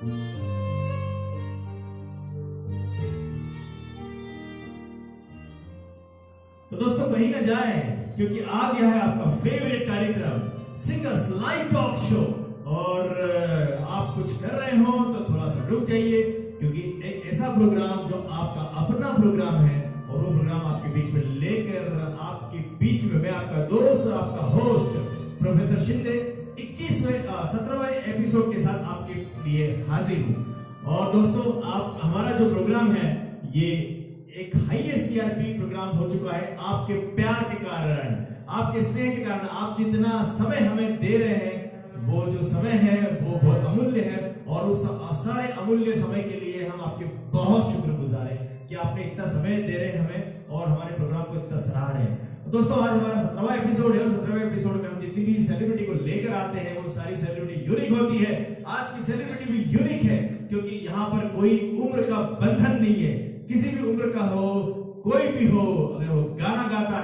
तो दोस्तों कहीं ना जाए, क्योंकि आ गया है आपका फेवरेट कार्यक्रम सिंगर्स लाइव टॉक शो। और आप कुछ कर रहे हो तो थोड़ा सा रुक जाइए, क्योंकि एक ऐसा प्रोग्राम जो आपका अपना प्रोग्राम है और वो प्रोग्राम आपके बीच में लेकर आपके बीच में मैं आपका दोस्त और आपका होस्ट प्रोफेसर शिंदे 17वें एपिसोड के साथ आपके लिए हाजिर हूँ। और दोस्तों आप हमारा जो प्रोग्राम है ये एक हाईएस्ट टीआरपी प्रोग्राम हो चुका है आपके प्यार के कारण, आपके स्नेह के कारण। आप जितना समय हमें दे रहे हैं वो जो समय है वो बहुत अमूल्य है, और उस सारे अमूल्य समय के लिए हम आपके बहुत शुक्रगुजार हैं कि आपने इतना समय दे रहे हैं हमें और हमारे प्रोग्राम को इतना सराह रहे हैं। दोस्तों आज हमारा 17वां एपिसोड है और 17वें एपिसोड में हम जितनी भी सेलिब्रिटी को लेकर आते हैं वो सारी सेलिब्रिटी यूनिक होती है। आज की सेलिब्रिटी भी यूनिक है क्योंकि यहाँ पर कोई उम्र का बंधन नहीं है, किसी भी उम्र का हो, कोई भी हो, अगर वो गाना गाता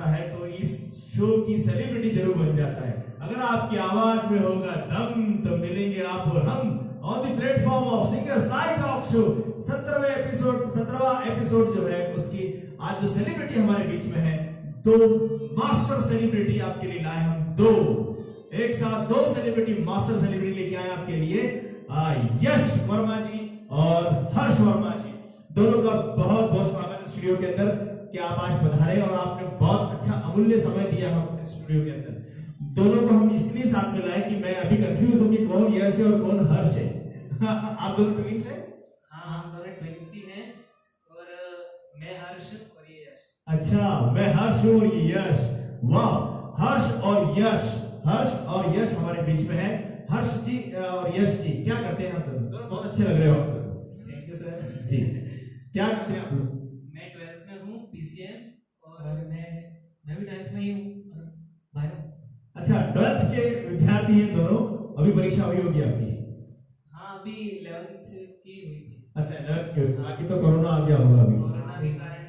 है तो इस शो की सेलिब्रिटी जरूर बन जाता है। अगर आपकी आवाज में होगा दम तो मिलेंगे आप और हम on the platform of singers live talk show. 17वां एपिसोड जो है उसकी आज जो सेलिब्रिटी हमारे बीच में है, दो मास्टर सेलिब्रिटी आपके लिए लाए हम। एक साथ दो सेलिब्रिटी मास्टर सेलिब्रिटी लेके आए आपके लिए, यश वर्मा जी और हर्ष वर्मा जी। दोनों का बहुत बहुत स्वागत है स्टूडियो के अंदर कि आप आज पधारे और आपने बहुत अच्छा अमूल्य समय दिया हम अपने स्टूडियो के अंदर। दोनों को हम इसलिए साथ में लाए कि मैं अभी कंफ्यूज हूं कि कौन यश है और कौन हर्ष है। आप दोनों ट्विंस हैं? हाँ, हम दोनों ट्विंस ही हैं और मैं हर्ष और ये यश। अच्छा, मैं हर्ष हूं और ये यश। वाह, हर्ष और यश हमारे बीच में है। हर्ष जी और यश जी क्या करते हैं? आप दोनों बहुत अच्छे लग रहे हो। थैंक यू सर जी। क्या करते हैं आप लोग? मैं 12th में हूँ पीसीएम और मैं भी 10th में ही हूँ बायो। अच्छा, 12th के विद्यार्थी हैं दोनों। अभी परीक्षा हुई होगी आपकी? हाँ, अभी 11th की हुई थी। अच्छा, 11th की। बाकी तो कोरोना आ गया होगा अभी। कोरोना के कारण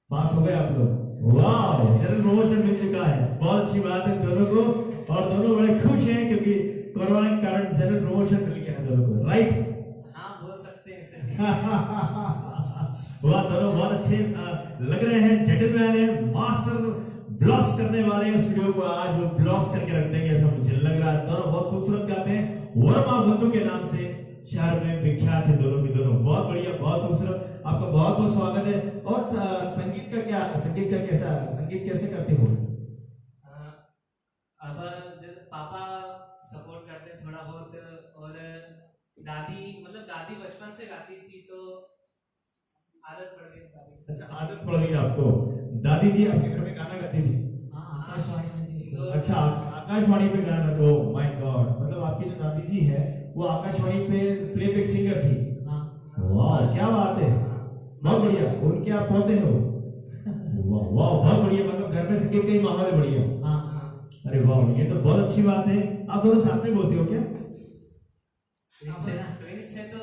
पास हो गए आप लोग। वाह, जनरल प्रमोशन मिल चुका है, बहुत अच्छी बात है दोनों को। और दोनों बड़े खुश हैं क्योंकि कोरोना के कारण जनरल प्रमोशन मिल गया है दोनों को, राइट? हाँ, बोल सकते हैं इसे। वाह, दोनों बहुत अच्छे लग रहे हैं, जेंटलमैन है, मास्टर ब्लास्ट करने वाले हैं स्टूडियो को। आज वो ब्लास्ट करके रख देंगे ऐसा मुझे लग रहा है। दोनों बहुत खूबसूरत गाते हैं, वर्मा बंधु के नाम से शहर में विख्यात है दोनों की दोनों। बहुत बढ़िया, बहुत खूबसूरत, आपका बहुत बहुत स्वागत है। और संगीत कैसे करते हो? अब पापा सपोर्ट करते हैं थोड़ा बहुत, और दादी बचपन से गाती थी तो आदत पड़ गई। अच्छा, आदत पड़ गई आपको। दादी जी आपके घर में गाना गाती थी? हाँ, आकाशवाणी में थी। अच्छा, आकाशवाणी पे गाना गाती। ओह माय गॉड, मतलब आपकी जो दादी जी है वो आकाशवाणी पे प्लेबैक सिंगर थी? हाँ। वाह, क्या बात है, बहुत बढ़िया। उनके आप पौधे हो? वाह वाह, बहुत बढ़िया, मतलब घर में संगीत का ही माहौल है, बढ़िया। हाँ। अरे वाह, ये तो बहुत अच्छी बात है। आप दोनों साथ में बोलते हो क्या? ट्विंस है तो।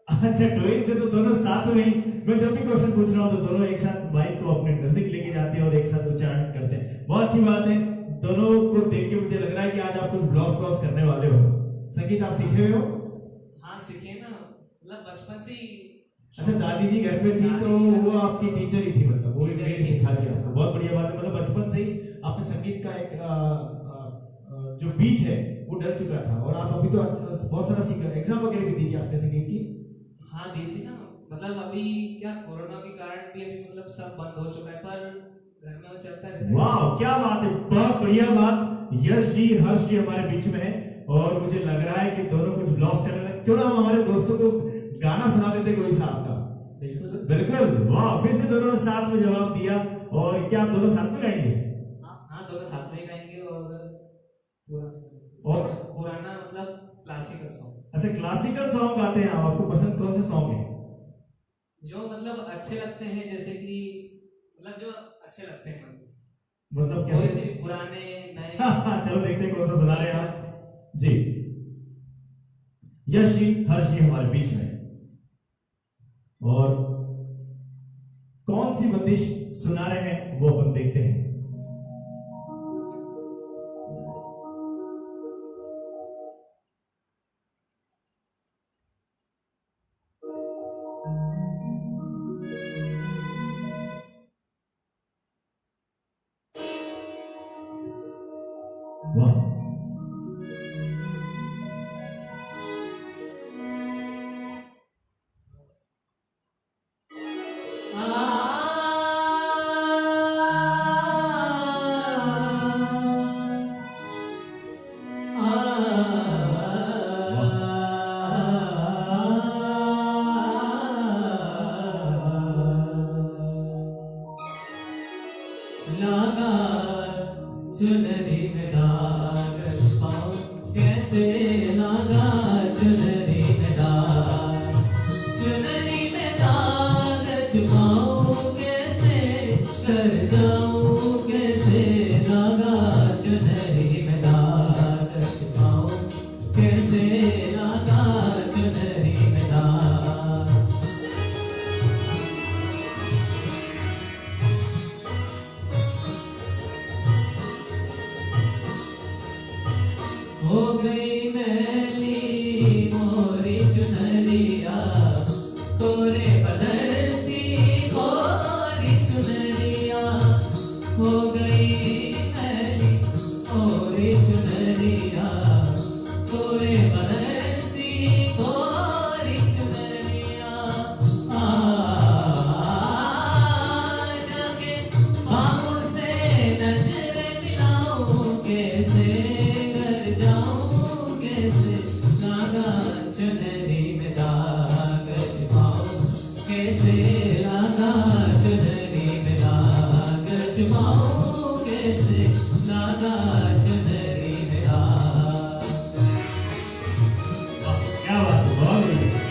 अच्छा, ट्विंस है तो दोनों साथ में ही। मैं जब भी क्वेश्चन पूछ रहा हूँ तो दोनों एक साथ माइक को अपने नजदीक लेके जाते हैं और एक साथ उच्चारण करते हैं। बहुत अच्छी बात है। दोनों को देख के मुझे लग रहा है कि आज आप कुछ ब्लॉग्स करने वाले हो। संगीत आप सीखे हुए हो? हाँ, सीखे ना, मतलब बचपन से ही। अच्छा, दादी जी घर पे थी तो वो आपकी टीचर ही थी, मतलब वो इसलिए सिखा दिया। बहुत बढ़िया बात है, मतलब बचपन से ही आपने संगीत का एक जो बीज है वो डर चुका था। और आप अभी तो बहुत सारा सीखा, एग्जाम वगैरह भी दी क्या आपने संगीत की? हाँ, दी थी ना, मतलब अभी क्या कोरोना के कारण भी अभी मतलब सब बंद हो चुका है, पर घर में वो चलता रहता है। वाह, क्या बात है, बहुत बढ़िया बात। यश जी, हर्ष जी हमारे बीच में है और मुझे लग रहा है कि दोनों कुछ ब्लॉग्स करने लगे। क्यों ना हम हमारे दोस्तों को गाना सुना देते कोई साहब का? बिल्कुल बिल्कुल। वाह, फिर से दोनों ने साथ में जवाब दिया। और क्या आप दोनों साथ में गाएंगे? हाँ, दोनों साथ में ही गाएंगे और पुराना मतलब क्लासिकल सॉन्ग। अच्छा, क्लासिकल सॉन्ग गाते हैं आप। आपको पसंद कौन से सॉन्ग है? जो मतलब अच्छे लगते हैं, जैसे कि मतलब जो अच्छे लगते हैं, मतलब कैसे? पुराने नए। चलो देखते हैं कौन सा सुना रहे हैं आप जी। यश जी, हर्ष जी हमारे बीच में, और कौन सी बंदिश सुना रहे हैं वो अपन देखते हैं। वाह। लागा चुनरी में दाग छुपाऊं कैसे, लागा चुनरी में दाग, चुनरी में दाग छुपाऊं कैसे, कर जाऊं कैसे, लागा चुनरी में दाग छुपाऊं कैसे, लागा चुनरी में दाग। हो गई मैली मोरी चुनरिया, तोरे बदर सी मोरी चुनरिया, हो गई मैली मोरी चुनरिया, तोरे बदर सी मोरी चुनरिया। जाके बाहों से नजर मिलाऊं कैसे, जाऊं कैसे, लागा चुनरी में दाग छुपाऊं कैसे, लागा चुनरी में दाग छुपाऊं कैसे, लागा चुनरी में दाग। क्या बात है, बहुत बढ़िया।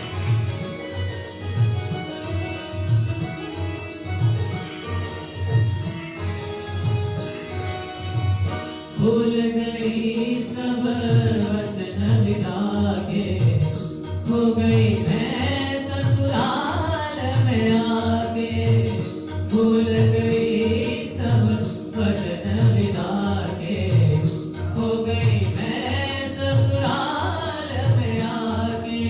भूल गई सब वचन विदागे, हो गई मैं ससुराल में आके, भूल गई सब वचन विदागे, हो गई मैं ससुराल में आके।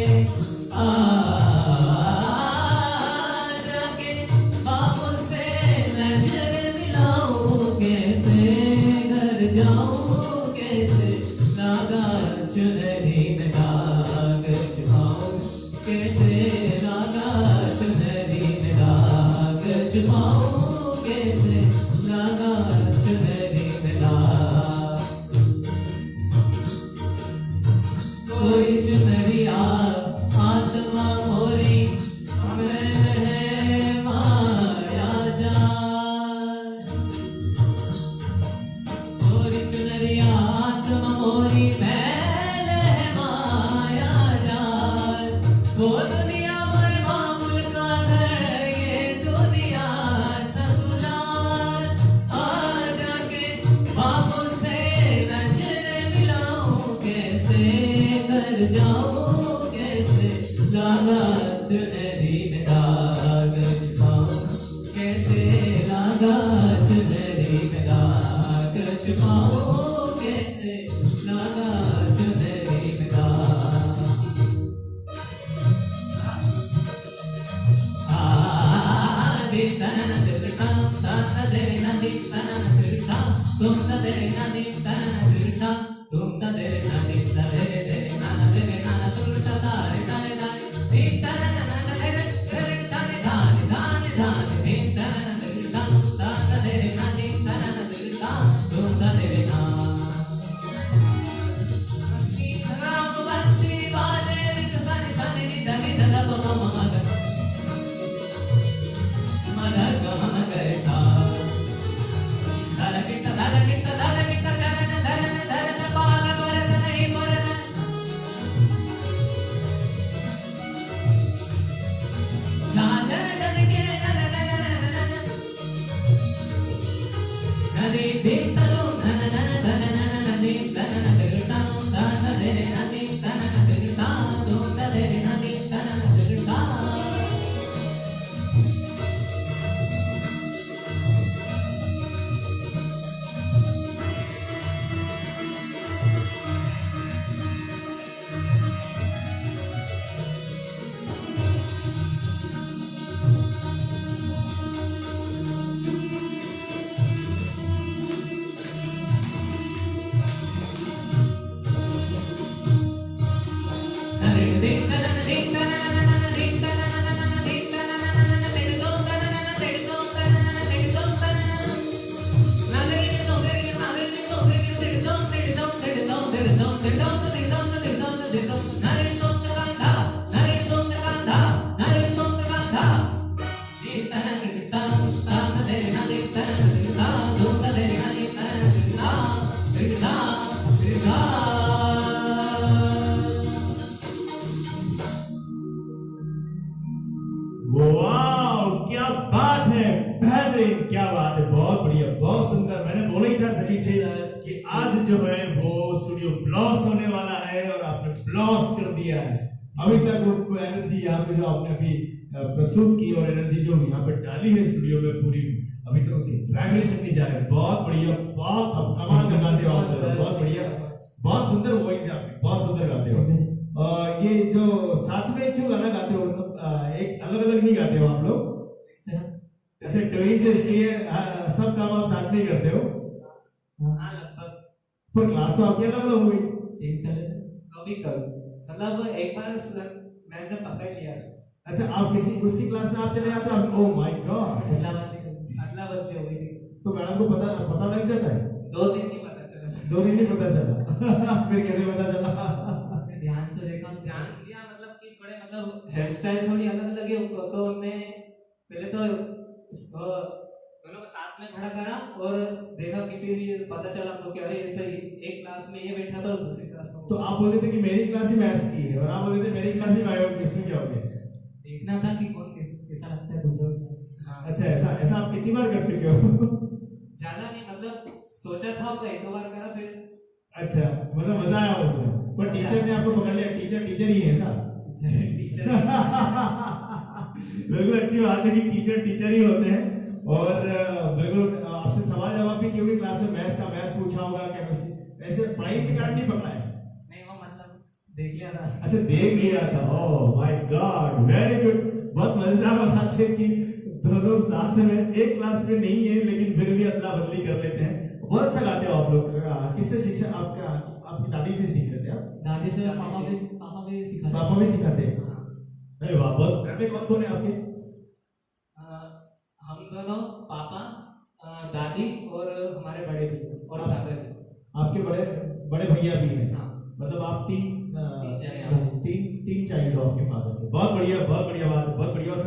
जाके बाबू से नजर मिलाऊं कैसे, घर जाऊं कैसे, लागा चुनरी में दाग छुपाऊं कैसे, लागा चुनरी में दाग छुपाऊं कैसे, लागा चुनरी में दाग। कोई चुनरिया आत्मा मोरी मैं है माया जाल, मोरी चुनरिया आत्मा मोरी मैल है माया जाल। वो दुनिया पर मामूल का घर, ये दुनिया ससुराल। आ जाके बाबू से नजर मिलाऊं कैसे, घर जाऊं कैसे, लागा चुनरी में दाग छुपाऊं कैसे, लागा चुनरी में दाग छुपाऊं कैसे, लागा चुनरी में दाग। दी तनन दिलटा ताता दे नदी तनन दिलटा, तुम ता दे नदी तनन दिलटा, तुम ता दे नदी तदे दे नाना दे नाना तुलटा तारे तारे तारे, दी तनन नन दे दे तारे तारे तारे तारे, दी तनन दिलटा ताता दे नदी तनन दिलटा, तुम ता दे ना। राम बंसी बाजे रित सनि सनि नि धनि धन प म म ग मदर गमन कैसा, धर किट चरण धरन धरन बाल भरत नहीं भरन, झांझर जन के नन नन नन नन, नदी दीप तरो नन नन धन नन नदी धन दिलटा, धन दे नदी धन दिलटा, धूम दे नदी धन दिलटा। अभी तक वो एनर्जी यहाँ पे जो आपने अभी प्रस्तुत की और एनर्जी जो यहाँ पे डाली है स्टूडियो में पूरी, अभी तक उसकी वाइब्रेशन नहीं जा रही। बहुत बढ़िया, बहुत अब कमाल का गाते हो आप लोग, बहुत बढ़िया, बहुत सुंदर वॉइस है आपकी, बहुत सुंदर गाते हो। ये जो साथ में क्यों गाना गाते हो, मतलब एक अलग अलग नहीं गाते हो आप लोग? अच्छा, ट्विंस है इसलिए सब काम आप साथ में ही करते हो? हाँ लगभग। पर क्लास तो आपकी अलग अलग हो गई। चेंज कर लेते कभी कभी, मतलब एक बार मैम ने पकड़ लिया। अच्छा, आप किसी उसकी क्लास में आप चले जाते हो? ओह माय गॉड, अगला बदली हो गई थी। तो मैडम को पता लग जाता है? 2 दिन नहीं पता चला। 2 दिन नहीं पता चला फिर कैसे पता चला? ध्यान से देखा, ध्यान दिया, मतलब कि थोड़े मतलब हेयर स्टाइल थोड़ी अलग अलग है, तो हमने पहले तो दोनों को साथ में खड़ा करा और देखा कि फिर ये पता चला हमको कि अरे ये तो एक क्लास में ये बैठा था और दूसरी क्लास में। तो आप बोलते थे कि मेरी क्लास ही मैथ्स की है और आप बोलते थे मेरी क्लास ही बायो, किसमें जाओगे? देखना था कि कौन कैसा लगता है दूसरों को। हाँ। अच्छा, ऐसा आप कितनी बार कर चुके हो? ज्यादा नहीं, मतलब सोचा था तो 1-2 बार करा फिर। अच्छा, मतलब मजा आया उसमें, पर टीचर ने आपको पकड़ लिया? टीचर ही है ऐसा? टीचर बिल्कुल अच्छी बात है कि टीचर ही होते हैं। और बिल्कुल आपसे सवाल जवाब भी क्योंकि क्लास में मैथ्स पूछा होगा, केमिस्ट्री, ऐसे पढ़ाई के कारण नहीं पकड़ा है? नहीं, वो मतलब देख लिया था। अच्छा, देख लिया था। Oh my God, very good. बहुत मजेदार बात है कि दोनों साथ में एक क्लास में नहीं है लेकिन फिर भी अदला बदली कर लेते हैं। बहुत अच्छा गाते हो आप लोग। किससे शिक्षा आपकी दादी से सीख रहे थे आप? दादी से, पापा भी सिखाते। पापा भी सिखाते हैं? अरे वाह, बहुत। घर में कौन कौन है आपके? हम दोनों, पापा, दादी और हमारे बड़े भैया और दादाजी। आपके बड़े भैया भी हैं? हाँ। मतलब आप तीन तीन चाइल्ड हो आपके फादर के। बहुत बढ़िया बात, बहुत बढ़िया। और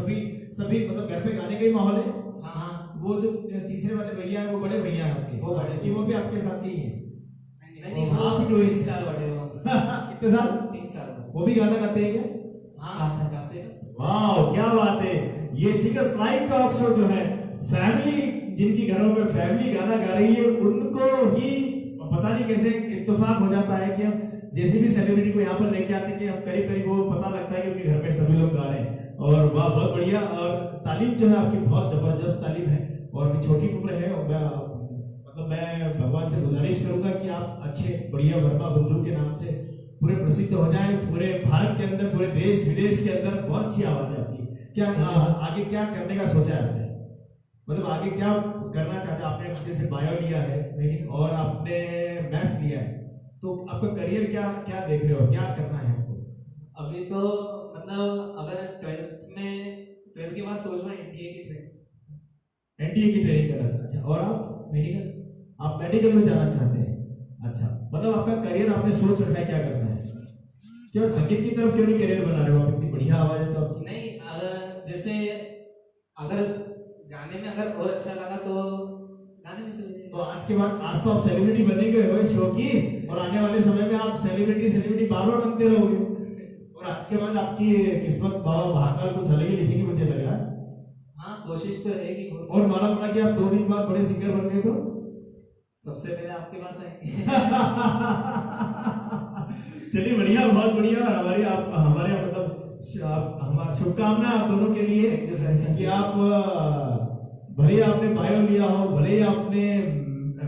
सभी मतलब घर पे गाने का ही माहौल है? हाँ। वो जो तीसरे वाले भैया हैं वो बड़े भैया हैं आपके? वो बड़े, कि वो भी आपके साथ ही हैं? नहीं, वो आप ही 3 साल बड़े हो। कितने साल? 3 साल। वो भी गाना गाते हैं क्या? हाँ, गाते हैं। वाह, क्या बात है। ये सिंगर्स लाइव टॉक शो जो है, फैमिली, जिनकी घरों में फैमिली गाना गा रही है उनको ही पता नहीं कैसे इत्तेफाक हो जाता है कि हम जैसे भी सेलिब्रिटी को यहाँ पर लेके आते हैं कि हम करीब वो पता लगता है कि उनके घर में सभी लोग गा रहे हैं। और वाह, बहुत बढ़िया। और तालीम जो है आपकी बहुत जबरदस्त तालीम है और अभी छोटी उम्र है। और मैं भगवान से गुजारिश करूंगा कि आप अच्छे बढ़िया वर्मा बंधु के नाम से पूरे प्रसिद्ध हो जाए पूरे भारत के अंदर, पूरे देश विदेश के अंदर। बहुत अच्छी आवाज है आपकी। क्या आगे क्या करने का सोचा है आपने? मतलब आगे क्या करना चाहते हैं? आपने जैसे बायो लिया है और आपने मैथ्स लिया है, तो आपका करियर क्या देख रहे हो, क्या करना है आपको? अभी तो मतलब अगर 12th के बाद सोच रहा हूँ एनडीए की ट्रेनिंग करना चाहते? अच्छा, और आप मेडिकल में जाना चाहते हैं? अच्छा, मतलब आपका करियर आपने सोच रखा है क्या करना है? क्यों संगीत की तरफ क्यों नहीं करियर बना रहे हो? आप इतनी बढ़िया आवाज है तो आपकी। नहीं, जैसे अगर गाने में अगर और अच्छा लगा तो गाने में चले जाएंगे। तो आज तो आप सेलिब्रिटी बने गए हो शो की, और आने वाले समय में आप सेलिब्रिटी बार बार बनते रहोगे। और आज के बाद आपकी किस्मत बाबा महाकाल कुछ अलग ही लिखेंगे मुझे लग रहा है। हाँ, कोशिश तो रहेगी। और माना पड़ा कि आप 2 दिन बाद बड़े सिंगर बन गए तो सबसे पहले आपके पास आएंगे। चलिए, बढ़िया, बहुत बढ़िया। हमारे मतलब हमारी शुभकामनाएं आप दोनों के लिए कि आप भले ही आपने बायो लिया हो, भले ही आपने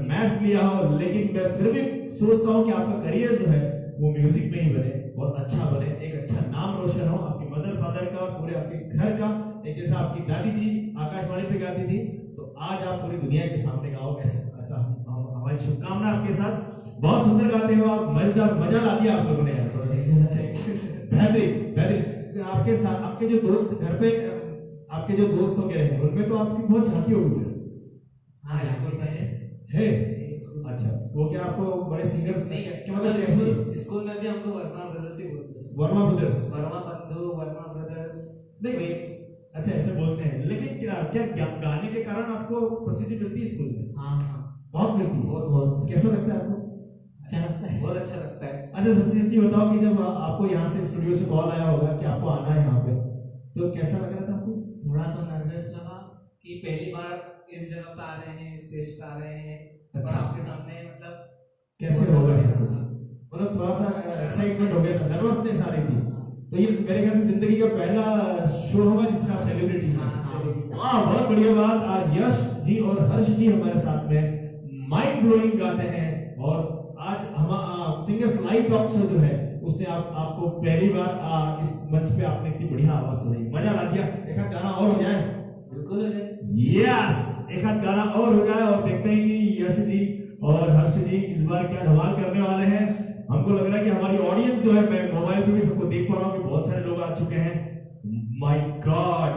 मैथ्स लिया हो, लेकिन मैं फिर भी सोचता हूं कि आपका करियर जो है वो म्यूजिक में ही बने और अच्छा बने, एक अच्छा नाम रोशन हो आपकी मदर फादर का और पूरे आपके घर का। एक जैसा आपकी दादी जी आकाशवाणी पे गाती थी, तो आज आप पूरी दुनिया के सामने गाओ, ऐसा हमारी शुभकामना आपके साथ। बहुत सुंदर गाते हो आप, मजेदार, मजा ला दिया आप लोगों ने यार। बेहतरीन। आपके साथ आपके जो दोस्त घर पे, आपके जो दोस्त वगैरह हैं, उनमें तो आपकी बहुत झांकी होगी फिर। हाँ, स्कूल में है। अच्छा, वो क्या आपको बड़े सिंगर्स नहीं, मतलब कैसे? स्कूल में भी हमको वर्मा ब्रदर्स ही बोलते हैं। वर्मा ब्रदर्स, वर्मा बंधु, वर्मा ब्रदर्स। नहीं, अच्छा ऐसे बोलते हैं। लेकिन क्या गाने के कारण आपको प्रसिद्धि मिलती है स्कूल में? हाँ, बहुत मिलती है। बहुत। कैसा लगता है आपको? अच्छा लगता है, बहुत अच्छा लगता है। अच्छा, सच्ची बताओ कि जब आपको यहाँ से स्टूडियो से कॉल आया होगा कि आपको आना है यहाँ पे, तो कैसा लग रहा था आपको? थोड़ा तो नर्वस लगा कि पहली बार इस जगह पे आ रहे हैं, स्टेज पे आ रहे हैं। अच्छा, और आपके सामने मतलब कैसे होगा सब कुछ? मतलब थोड़ा सा एक्साइटमेंट हो गया था, नर्वसनेस आ रही थी? तो ये मेरे ख्याल से जिंदगी का पहला शो होगा जिसमें आप सेलिब्रिटी हैं। वाह, बहुत बढ़िया बात। आज यश जी और हर्ष जी हमारे साथ में माइंड ब्लोइंग गाते हैं और आज हम सिंगर्स लाइव टॉक शो जो है उसने आपको पहली बार इस मंच पे आपने इतनी बढ़िया आवाज सुनाई, मजा ला दिया। एक आध गाना और हो जाए। बिल्कुल यस, एक आध गाना और हो जाए और देखते हैं कि यश जी और हर्ष जी इस बार क्या धमाल करने वाले हैं। हमको लग रहा है कि हमारी ऑडियंस जो है, मैं मोबाइल पे भी सबको देख पा रहा हूँ कि बहुत सारे लोग आ चुके हैं। माय गॉड,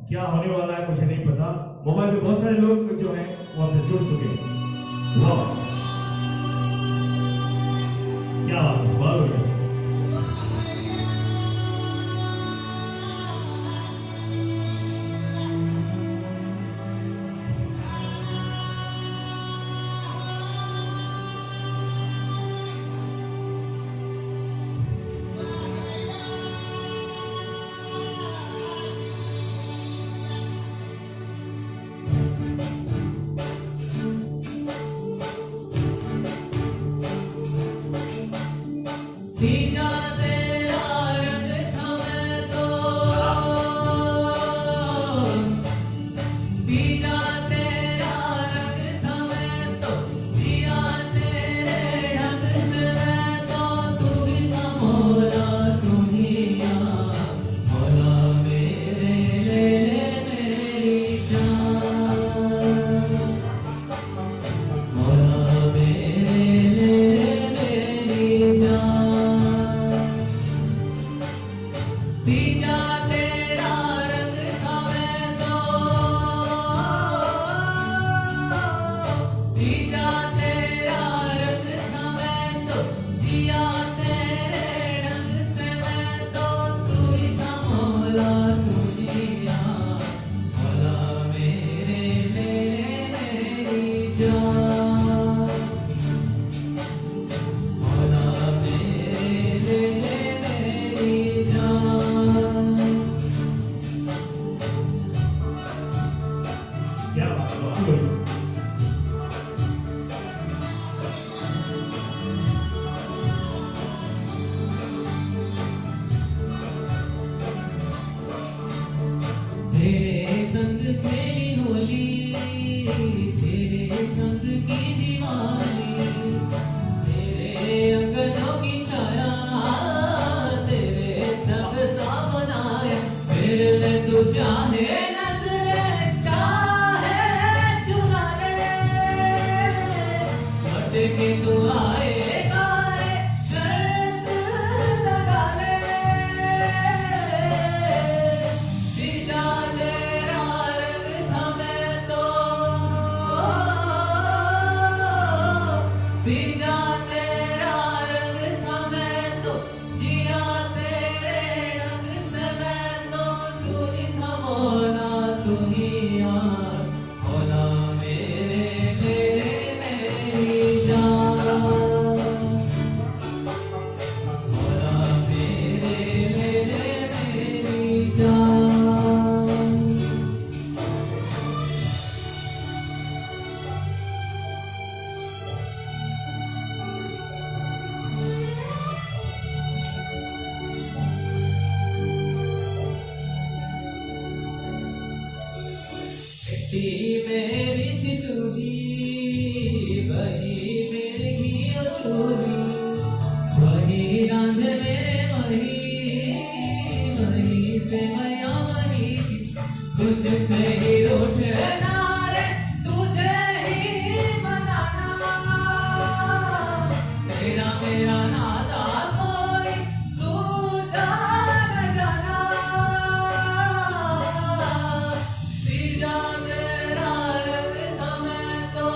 क्या होने वाला है मुझे नहीं पता। मोबाइल पे बहुत सारे लोग जो हैं वो हमसे जुड़ चुके हैं। वाह, क्या बात है, बहुत बढ़िया। भीगा तेरा रंग था मैं तो, भीगा तेरा रंग था मैं तो, जिया तेरे ढंग से मैं तो, तू ही था मौला तू ही यार, मौला मेरे ले ले मेरी जान, मौला मेरे ले ले मेरी जान। भीगा तेरा रंग था मैं तो, भीगा तेरा रंग था मैं तो, जिया तेरे ढंग से मैं तो, तू ही था मौला तू ही यार, मौला मेरे ले ले मेरी जान, मौला मेरे ले ले मेरी जान। क्या बात है, बहुत बढ़िया। तेरे संग खेली होली, तेरे संग की दिवाली, तेरे अंगनों की छाया, तेरे संग सा बनाया, फिर तू चाहे नजरे चाहे चुरा ले, लौट के तू आए सारे शर्त लगा ले, भीगा तेरा रंग था मैं तो, भीगा तेरा रंग था मैं तो, जिया तेरे ढंग से मैं तो, तू ही था मौला तू ही यार, मौला मेरे ले ले मेरी जान, मौला मेरे ले ले मेरी जान। बेटी मेरी थी तू ही, वही मेरी ही असूली, वही रांझ मेरे वही से मैया वही, तुझसे ही उठना रे, तुझे ही मनाना, तेरा मेरा नाता कोई दूजा न जाना, भीगा तेरा रंग था मैं तो,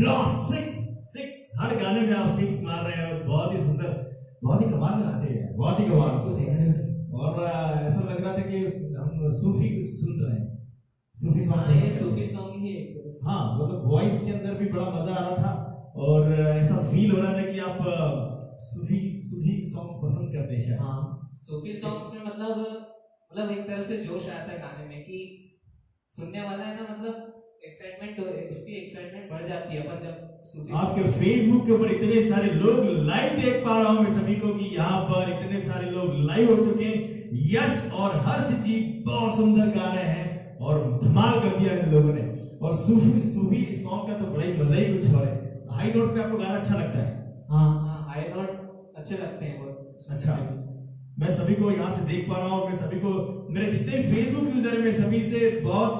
ब्लॉस सिक्स हर गाने में आप सिक्स मार रहे हैं और बहुत ही सुंदर, बहुत ही कमाल गाते हैं, बहुत ही कमाल। और ऐसा लग रहा था कि हम सूफी कुछ सुन रहे हैं, सूफी सॉन्ग। ये सूफी सॉन्ग ही है। हाँ, मतलब वॉइस के अंदर भी बड़ा मजा आ रहा था और ऐसा फील हो रहा था कि आप सूफी सूफी सॉन्ग्स पसंद करते हैं शायद। हाँ, सूफी सॉन्ग्स में मतलब एक तरह से जोश आता है गाने में कि सुनने वाला है ना, मतलब एक्साइटमेंट, उसकी एक्साइटमेंट बढ़ जाती है अपन जब सूफी। आपके फेसबुक के ऊपर इतने सारे लोग लाइव देख पा रहा हूं मैं सभी को कि यहाँ पर इतने सारे लोग लाइव हो चुके हैं। यश और हर्ष जी बहुत सुंदर गा रहे हैं और धमाल कर दिया इन लोगों ने। और सूफी सूफी सॉन्ग का तो बड़ा ही मजा ही कुछ और है। हाई नोट पे आपको गाना अच्छा लगता है? हाँ, हाई नोट अच्छे लगते हैं बहुत। अच्छा, मैं सभी को यहाँ से देख पा रहा हूँ, मैं सभी को, मेरे जितने फेसबुक यूजर है, मैं सभी से बहुत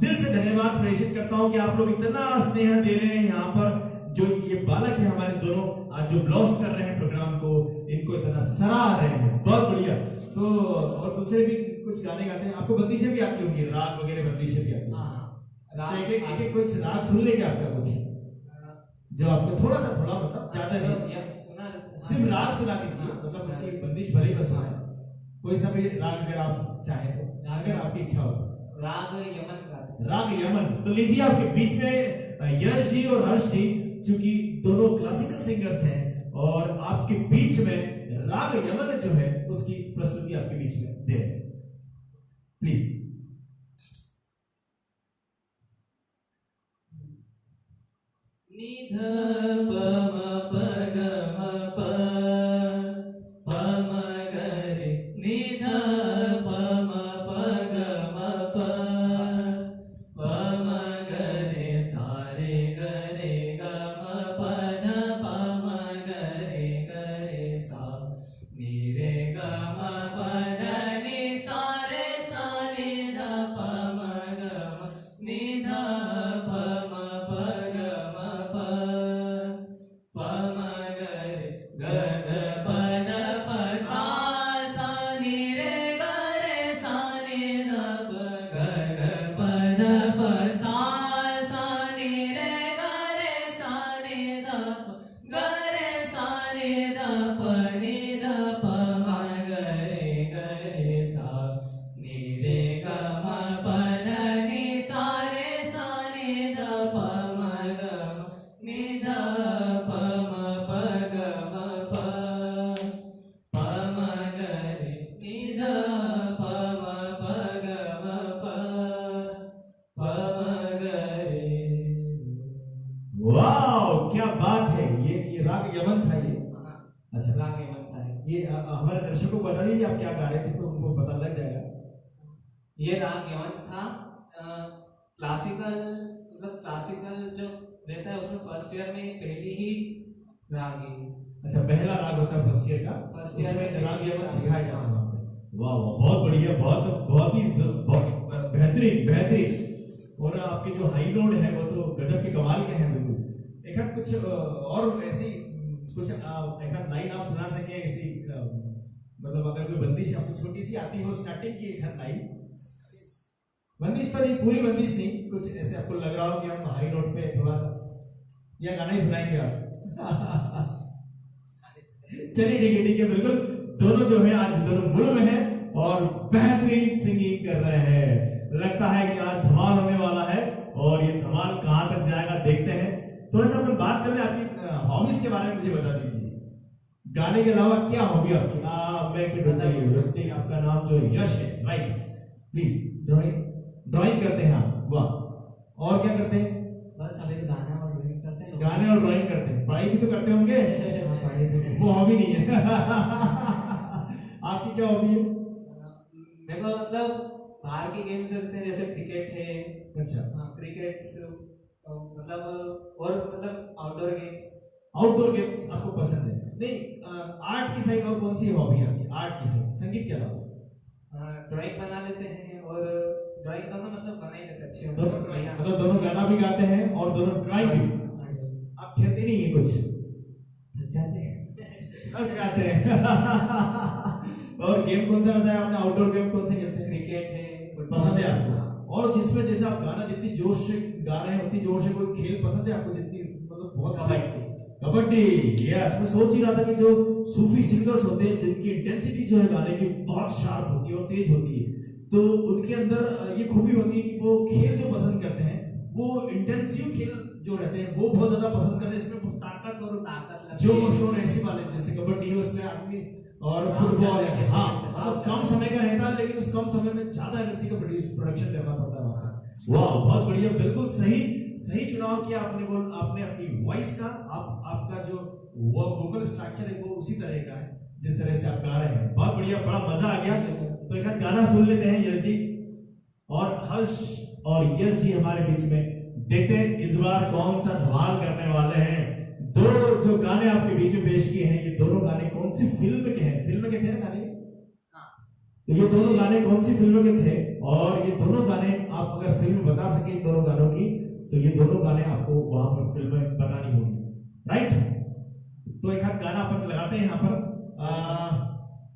दिल से धन्यवाद प्रेषित करता हूँ कि आप लोग इतना स्नेह दे रहे हैं यहाँ पर। जो ये बालक है हमारे दोनों, आज जो ब्लास्ट कर रहे हैं प्रोग्राम को, इनको इतना सराह रहे हैं, बहुत बढ़िया। तो और दूसरे भी कुछ गाने गाते हैं, आपको बंदिशें भी आती होंगी, राग वगैरह बंदिशें भी आती हैं? तो एक कुछ राग सुन ले क्या आपका कुछ, जो आपको थोड़ा मतलब ज्यादा नहीं, सिर्फ राग सुना दीजिए, मतलब उसकी बंदिश भले ही सुनाए, कोई सा भी राग अगर आप चाहें तो, अगर आपकी इच्छा हो। राग यमन का। राग यमन, तो लीजिए आपके बीच में यश जी और हर्ष जी, चूंकि दोनों क्लासिकल सिंगर्स हैं, और आपके बीच में राग यमन जो है उसकी प्रस्तुति आपके बीच में दे रहे हैं, प्लीज। निध पम पग म पम गरे, निध पम पग म पम गरे, सारे गरे ग म पद पम गरे गरे सा, नि रे ग म पद नि सा रे सा, नि ध पम ग म, नि ध पम पग पम गरे ग ग पद प सा सा, नि रे ग रे सा, नि ध प ग ग पद प सा सा, नि रे ग रे सा, नि ध प ग रे सा, नि ध प, नि ध प म ग रे सा, नि रे ग म पद नि सा रे सा, नि ध प म ग म, नि ध प म प ग म प म गरे, नि ध प म प ग म प म गरे। वाह, क्या बात है। ये राग यमन था ये? अच्छा, राग यमन था ये हमारे दर्शकों को बता दीजिए आप क्या गा रहे थे, तो उनको पता लग जाएगा। ये राग यमन था। क्लासिकल, मतलब क्लासिकल जो रहता है उसमें फर्स्ट ईयर में पहली ही राग है। अच्छा, पहला राग होता है फर्स्ट ईयर का, फर्स्ट ईयर उसमें में राग यमन सिखाया जाता है वहाँ पे। वाह वाह, बहुत बढ़िया, बहुत ही बेहतरीन। और आपके जो हाई नोट है वो तो गजब के कमाल के हैं बिल्कुल। एक कुछ और ऐसी कुछ एक लाइन आप सुना सके ऐसी, मतलब अगर कोई बंदिश आपको छोटी सी आती हो स्टार्टिंग की, एक लाइन, बंदिश तो नहीं, पूरी बंदिश नहीं, कुछ ऐसे आपको लग रहा हो कि हम हाई नोट पे थोड़ा सा, या गाना ही सुनाएंगे आप? चलिए ठीक है, बिल्कुल। दोनों जो है आज दोनों मूड में हैं और बेहतरीन सिंगिंग कर रहे हैं। लगता है कि आज धमाल होने वाला है, और ये धमाल कहां तक जाएगा देखते हैं। थोड़ा सा अपन बात कर रहे हैं आपकी हॉबीज के बारे में, मुझे बता दीजिए गाने के अलावा क्या हॉबी आपकी? रुक जाइए, आपका नाम जो यश है, राइट? प्लीज। ड्राइंग करते हैं आप? वाह। और क्या करते हैं? बस अभी गाना और ड्राइंग करते हैं। गाने और ड्राइंग करते हैं, पढ़ाई भी तो करते होंगे? वो हॉबी नहीं है। आपकी क्या हॉबी है? मेरे को मतलब बाहर के गेम्स रहते हैं, जैसे क्रिकेट है। अच्छा, क्रिकेट मतलब, और मतलब आउटडोर गेम्स। आउटडोर गेम्स आपको पसंद है? नहीं, आर्ट की साइड और कौन सी हॉबी है आपकी? आर्ट की साइड, संगीत के अलावा? ड्राइंग बना लेते हैं, और ड्राइंग दोनों मतलब बना ही लेते अच्छे दोनों ड्राइंग, मतलब दोनों गाना भी गाते हैं और दोनों ड्राइंग भी। आप खेलते नहीं है कुछ? जाते हैं। और गेम कौन सा बताया आपने? आउटडोर गेम कौन से खेलते हैं? क्रिकेट है, पसंद है आपको? और जिसमें जैसे आप गाना जितनी जोश से गा रहे हैं उतनी जोर से, कोई खेल पसंद है आपको जितनी, मतलब बहुत कबड्डी। यस, मैं सोच ही रहा था कि जो सूफी सिंगर्स होते हैं जिनकी इंटेंसिटी जो है गाने की बहुत शार्प होती है और तेज होती है, तो उनके अंदर ये खूबी होती है कि वो खेल जो पसंद करते हैं वो इंटेंसिव खेल जो रहते हैं वो बहुत ज्यादा पसंद करते हैं। इसमें ताकत और जोश और ऐसी वाले, जैसे कबड्डी है उसमें आदमी, और फुटबॉल है, हाँ मतलब कम समय का रहता है लेकिन उस कम समय में ज्यादा एनर्जी का प्रोडक्शन करना पड़ता है। वाह, बहुत बढ़िया, बिल्कुल सही सही चुनाव किया आपने। आपने अपनी वॉइस का, आपका जो वोकल स्ट्रक्चर है वो उसी तरह का है जिस तरह से आप गा रहे हैं। बहुत बढ़िया, बड़ा मजा आ गया। तो एक गाना सुन लेते हैं यश जी और हर्ष और यश जी हमारे बीच में। देखते हैं इस बार कौन सा धमाल करने वाले हैं। दो जो गाने आपके बीच में पेश किए हैं, ये दोनों गाने कौन सी फिल्म के हैं? फिल्म के थे ना गाने? तो ये दोनों गाने कौन सी फिल्म के थे? और ये दोनों गाने आप अगर फिल्म बता सके इन दोनों गानों की, तो ये दोनों गाने आपको वहां पर फिल्म में बतानी होगी, राइट? तो एक हाथ गाना अपन लगाते हैं यहाँ पर।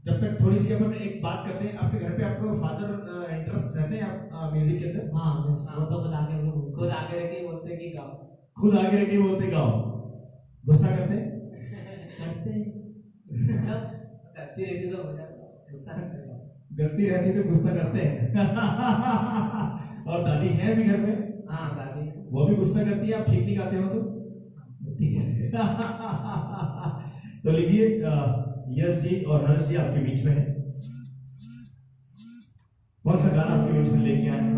जब तक थोड़ी सी अपन एक बात करते हैं, आपके घर पे आपको फादर इंटरेस्ट रहते हैं आप म्यूजिक के अंदर? हाँ, वो तो खुद आके रह के बोलते कि गाओ, खुद आगे रह के बोलते गाओ। गुस्सा करते हैं? करती रहती तो हो जाता, गुस्सा करते हैं, गलती रहती तो गुस्सा करते हैं। और दादी है भी घर में? हाँ, दादी वो भी गुस्सा करती है आप ठीक नहीं गाते हो तो? ठीक है। तो लीजिए, यश जी और हर्ष जी आपके बीच में है। कौन सा गाना आपके बीच में लेके आए हैं?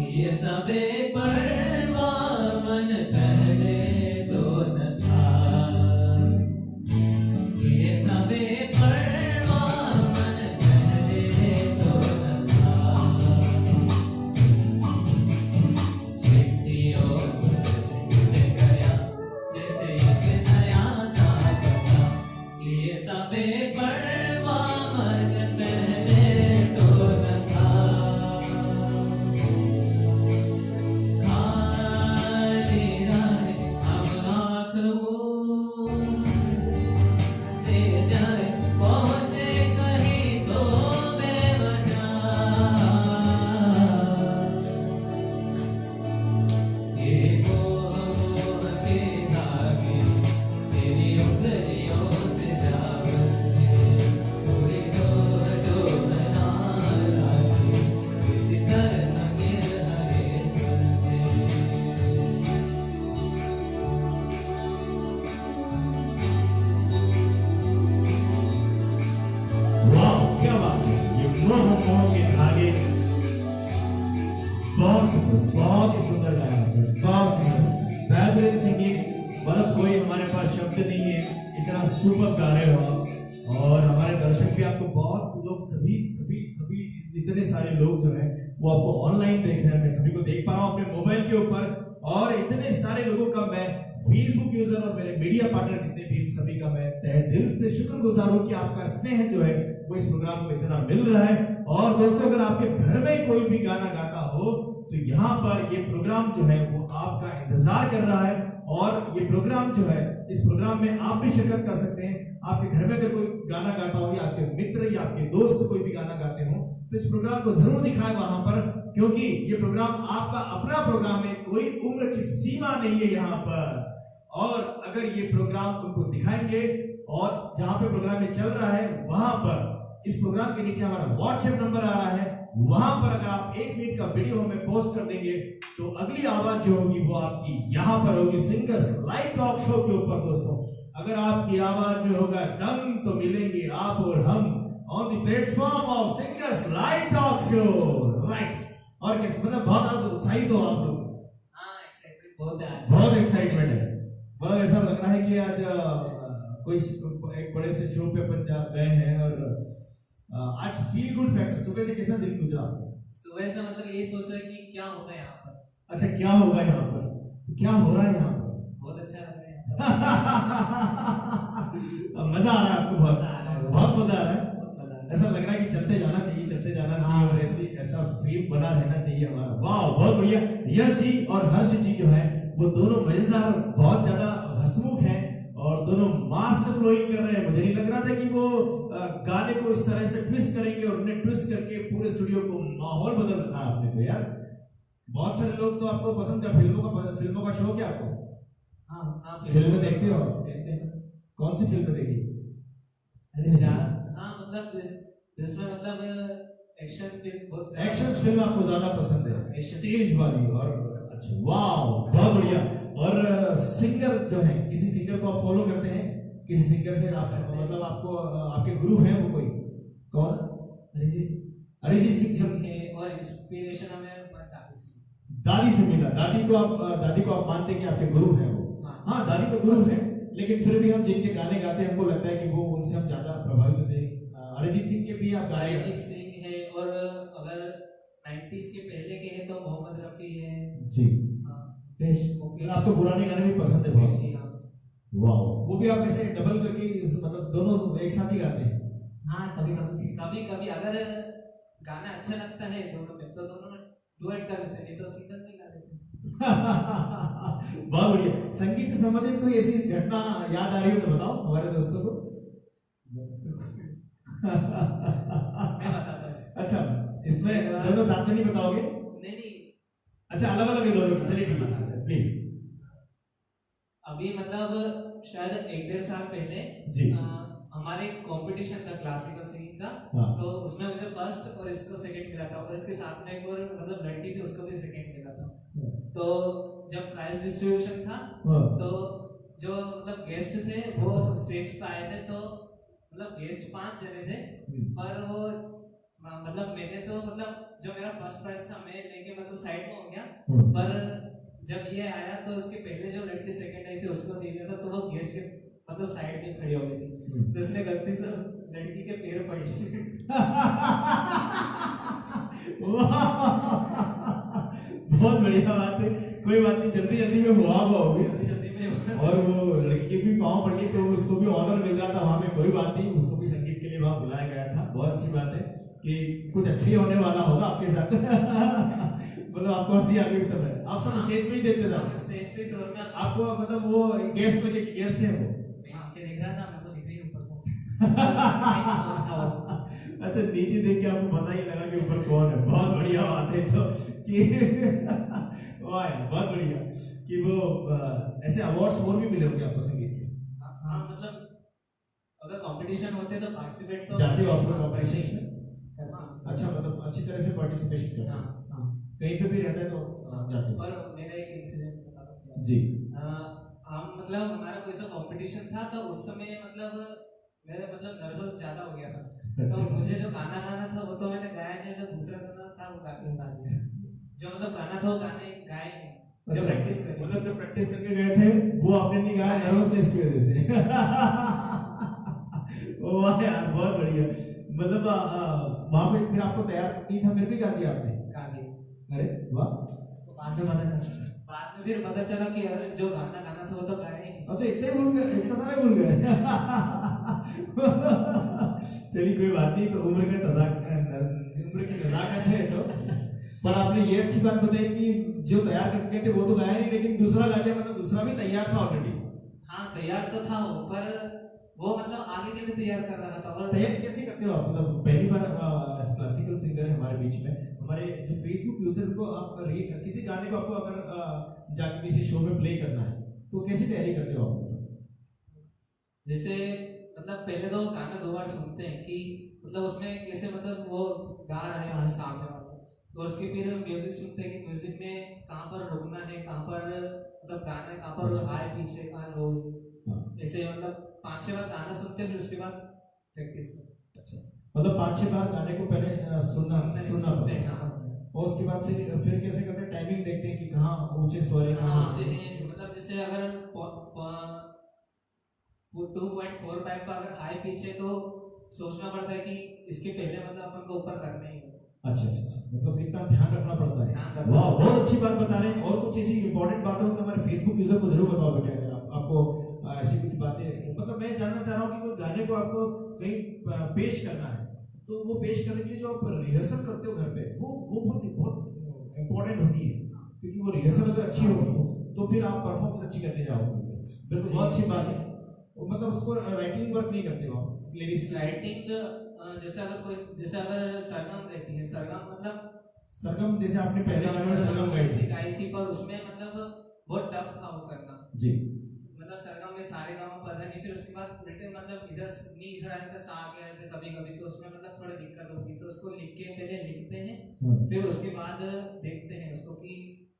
ये सबे परवाह मन पहले तो न था, ये सबे परवाह मन पहले तो न था, चिट्ठियों से गया जैसे एक नया सा पता, ये सबे परवाह मन पहले तो न था। खाली रहे हम आँख मूंदे जाए, पहुँचे कहीं तो बेवजह, ये मोह के धागे तेरी उंगलियों से जा बंधे, पूरी डोर डोर ना लागे, किसी तरह गिर हरे सुलझे। वाह क्या बात है, ये मोह मोह के धागे, बहुत ही सुंदर गाया आपने, बहुत सुंदर, बेहतरीन सिंगिंग, मतलब कोई हमारे पास शब्द नहीं है, इतना सुपर गा रहे हो आप। और हमारे दर्शक भी आपको बहुत लोग सभी सभी सभी इतने सारे लोग जो हैं वो आपको ऑनलाइन देख रहे हैं, मैं सभी को देख पा रहा हूँ अपने मोबाइल के ऊपर, और इतने सारे लोगों का मैं फेसबुक यूजर और मेरे मीडिया पार्टनर जितने भी सभी का मैं तहे दिल से शुक्रगुजार हूँ कि आपका स्नेह जो है वो इस प्रोग्राम को इतना मिल रहा है। और दोस्तों अगर आपके घर में कोई भी गाना गाता हो तो यहाँ पर ये प्रोग्राम जो है वो आपका इंतजार कर रहा है, और ये प्रोग्राम जो है इस प्रोग्राम में आप भी शिरकत कर सकते हैं। आपके घर में अगर कोई गाना गाता हो या आपके मित्र या आपके दोस्त कोई भी गाना गाते हो तो इस प्रोग्राम को जरूर दिखाएं वहां पर, क्योंकि ये प्रोग्राम आपका अपना प्रोग्राम है, कोई उम्र की सीमा नहीं है यहाँ पर। और अगर ये प्रोग्राम उनको दिखाएंगे और जहां पे प्रोग्राम में चल रहा है वहां पर इस प्रोग्राम के नीचे हमारा व्हाट्सएप नंबर आ रहा है, वहां पर अगर आप 1 मिनट का वीडियो हमें पोस्ट कर देंगे तो अगली आवाज जो होगी वो आपकी यहाँ पर होगी सिंगर्स लाइव टॉक शो के ऊपर। दोस्तों अगर आपकी आवाज में होगा दम तो मिलेंगे आप और हम on the platform of singers live talk show, right. और क्या मतलब बहुत उत्साहित हो आप लोग? हाँ, एक्साइटमेंट बहुत है आज। बहुत एक्साइटमेंट है, मतलब ऐसा लग रहा है कि आज कोई एक बड़े से शो पे अपन गए हैं। और आज फील गुड फैक्टर, सुबह से कैसा दिन गुजरा आपको? सुबह से मतलब ये सोच रहे कि क्या होगा यहाँ पर। अच्छा क्या होगा यहाँ पर, क्या हो रहा है यहाँ पर? बहुत अच्छा लग रहा है अब मजा आ रहा है आपको? बहुत मजा आ रहा है, बहुत मजा आ रहा है। बहुत मजा आ रहा है। ऐसा लग रहा है कि चलते जाना चाहिए, चलते जाना चाहिए, और ऐसा फ्रेम बना रहना चाहिए हमारा। वाह बहुत बढ़िया। यश जी और हर्ष जी जो है वो दोनों मजेदार, बहुत ज्यादा हंसमुख हैं और दोनों मास फ्लोइंग कर रहे हैं। मुझे नहीं लग रहा था कि वो गाने को इस तरह से ट्विस्ट करेंगे, और उन्हें ट्विस्ट करके पूरे स्टूडियो को माहौल बदल रखा है आपने तो यार। बहुत सारे लोग तो आपको पसंद है, फिल्मों का शौक है आपको? हाँ, फिल्में देखते हो? देखते हैं। कौन सी फिल्म देखी? हाँ मतलब जिसमें मतलब एक्शन फिल्म, बहुत एक्शन फिल्म आपको ज्यादा पसंद है, Action. तेज वाली? और अच्छा वाह बहुत बढ़िया। और सिंगर जो है, किसी सिंगर को आप फॉलो करते हैं? किसी सिंगर से आप मतलब आपको आपके गुरु हैं वो कोई? कौन? अरिजीत सिंह है, और इंस्पिरेशन हमें दादी से मिला। दादी को आप मानते हैं कि आपके गुरु हैं वो? हाँ दादी तो गुरु है, लेकिन फिर भी हम जिनके गाने गाते हैं हमको लगता है कि वो उनसे हम ज्यादा प्रभावित होते हैं। अरिजीत सिंह के भी आप गाने? अरिजीत सिंह है, और अगर 90s के पहले के हैं तो मोहम्मद रफी है जी। मुकेश। आपको पुराने गाने भी पसंद है बहुत? जी हाँ। वाह, वो भी आप ऐसे डबल करके मतलब दोनों एक साथ ही गाते हैं? हाँ, कभी कभी अगर गाना अच्छा लगता है दोनों में तो दोनों डुएट कर लेते हैं, नहीं तो सिंगल नहीं गा देते। बहुत बढ़िया। संगीत से संबंधित कोई ऐसी घटना याद आ रही हो तो बताओ हमारे दोस्तों को। मैं बताता हूँ। अच्छा, इसमें दोनों साथ में नहीं बताओगे? नहीं। अच्छा अलग अलग है दोनों, चलिए ठीक है प्लीज। अभी मतलब शायद 1-1.5 साल पहले जी हमारे कंपटीशन था क्लासिकल सिंगिंग का। हाँ। तो उसमें मुझे फर्स्ट और इसको सेकंड मिला था, और इसके साथ में एक और मतलब लड़की थी, उसको भी सेकंड मिला था। तो जब प्राइज डिस्ट्रीब्यूशन था तो जो मतलब गेस्ट थे वो स्टेज पे आए थे, तो मतलब गेस्ट 5 जने थे, पर वो मतलब मैंने तो मतलब जो मेरा फर्स्ट प्राइज था मैं लेके मतलब साइड में हो गया, हम्म। पर जब ये आया तो उसके पहले जो लड़की सेकंड आई थी उसको दे दिया था, तो वो गेस्ट के मतलब साइड में खड़ी हो गई थी, तो इसने गलती से लड़की के पैर पड़ी। बहुत बढ़िया बात है, कोई बात नहीं, जल्दी जल्दी में हुआ होगी जल्दी जल्दी में और वो लड़की भी पाँव पड़ गई तो उसको भी ऑनर मिल रहा था वहां में, कोई बात नहीं, उसको भी संगीत के लिए वहां बुलाया गया था। बहुत अच्छी बात है कि कुछ अच्छा ही होने वाला होगा आपके साथ। मतलब आपको हंसी आ गई इस समय, आप सब स्टेज पे ही देखते जाओ, स्टेज पे तो उसमें आपको मतलब वो गेस्ट में गेस्ट है वो। मैं नीचे देख रहा था, मेरे को दिख रही ऊपर को। अच्छा, नीचे देख के आपको पता ही लगा कि ऊपर कौन है, बहुत बढ़िया बात है तो कि वाह यार, बहुत बढ़िया कि वो ऐसे अवार्ड्स और भी मिले होंगे आपको संगीत के। हाँ मतलब अगर कंपटीशन होते तो पार्टिसिपेट तो जाते हो आप लोग कॉम्पिटिशन में? हाँ। अच्छा, मतलब अच्छी तरह से पार्टिसिपेशन करते हो, हाँ। कहीं पे भी रहता है तो जाते हो। और मेरा एक इंसिडेंट बताता हूँ जी। हम मतलब हमारा कोई सा कंपटीशन था तो उस समय मतलब मेरे मतलब नर्वस ज्यादा हो गया था, तो मुझे जो गाना गाना था वो तो मैंने गाया नहीं, जो दूसरा गाना था वो गा दिया, जो मतलब गाना था वो गाने गाए नहीं, जो प्रैक्टिस करी, मतलब जो प्रैक्टिस करके गए थे वो आपने नहीं गाया नर्वसनेस की वजह से। वाह यार, बहुत बढ़िया। मतलब वहां पे फिर आपको तैयार नहीं था, फिर भी गा दिया आपने? गा दिया। अरे वाह। बाद में पता चला, बाद में फिर पता चला कि अरे जो गाना गाना था वो तो गाया ही नहीं। अच्छा, इतने भूल गए, इतना सारे भूल गए। चलिए कोई बात नहीं, तो उम्र की नजाकत है तो। पर आपने ये अच्छी बात बताई कि जो तैयार करके गए थे वो तो गाया नहीं, लेकिन दूसरा गा दिया, मतलब दूसरा भी तैयार था ऑलरेडी। हाँ तैयार तो था वो, पर वो मतलब आगे के लिए तैयार कर रहा था। और तैयारी कैसे करते हो आप? मतलब पहली बार क्लासिकल सिंगर है हमारे बीच में, हमारे जो फेसबुक यूजर को आप किसी गाने को आपको अगर जाके किसी शो में प्ले करना है तो कैसे तैयारी करते हो आप? जैसे मतलब पहले तो गाना 2 बार सुनते हैं कि मतलब उसमें कैसे मतलब वो गा रहा है हमारे सामने वाला, तो उसके फिर म्यूजिक सुनते हैं कि म्यूजिक में कहाँ पर रुकना है, कहाँ पर मतलब गाना है, कहाँ पर हाई पीछे कहाँ लो, ऐसे मतलब 5-6 बार गाना सुनते हैं, फिर उसके बाद प्रैक्टिस करते हैं। अच्छा, मतलब 5-6 बार गाने को पहले सुनना सुनते हैं। हाँ। और उसके बाद फिर कैसे करते हैं? टाइमिंग देखते हैं कि कहाँ ऊंचे स्वर है, कहाँ मतलब जैसे अगर 2.45 का अगर हाई पिच है तो सोचना पड़ता है कि इसके पहले मतलब अपन को ऊपर करना ही है। अच्छा, मतलब इतना ध्यान रखना पड़ता है। वाह, बहुत अच्छी बात बता रहे हैं। और कुछ ऐसी इंपॉर्टेंट बातें हो तो हमारे फेसबुक यूजर को जरूर बताओ बेटा, अगर आपको ऐसी कुछ बातें, मतलब मैं जानना चाह रहा हूँ कि कोई गाने को आपको कहीं पेश करना है तो वो पेश करने के लिए जो आप रिहर्सल करते हो घर पे, वो बहुत इंपॉर्टेंट होती है, क्योंकि वो रिहर्सल अगर अच्छी होगी तो फिर आप परफॉर्मेंस अच्छी करने जाओगे। बिल्कुल, बहुत अच्छी बात है। मतलब उसको राइटिंग वर्क नहीं करते हो आप? लिरिक्स राइटिंग जैसे अगर सरगम रहती है, सरगम जैसे आपने पहले गाने में सरगम गाई थी, पर उसमें मतलब बहुत टफ था वो करना जी। मतलब सरगम में सारे गाँव पता नहीं, फिर उसके बाद उल्टे मतलब इधर आया था, सा आ गया था कभी तो उसमें मतलब थोड़ी दिक्कत होगी, तो उसको लिख के पहले लिखते हैं, फिर उसके बाद देखते हैं उसको कि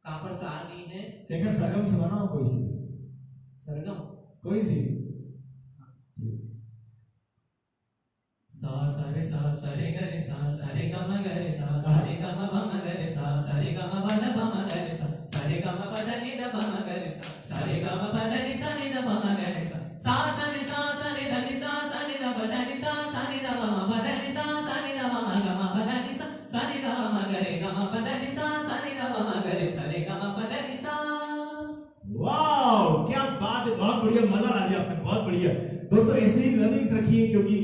कहाँ पर सा नहीं है। देखा, सरगम सुनाना कोई सी सरगम कोई सी। सा सा रे ग रे सा रे ग म ग रे सा रे ग म ब म ग रे सा रे ग म प द प म ग रे सा रे ग म प द नि द प म ग रे सा रे ग म प द नि सा नि द प म ग रे सा नि सा नि द नि सा नि द प द नि सा नि द प म प द नि सा नि द प म ग म प द नि सा नि द प म ग रे ग म प द नि सा नि द प म ग रे सा रे ग म प द नि सा। वाह, क्या बात है, बहुत बढ़िया, मजा आ गया आपने, बहुत बढ़िया। दोस्तों ऐसे ही लर्निंग्स रखिए, क्योंकि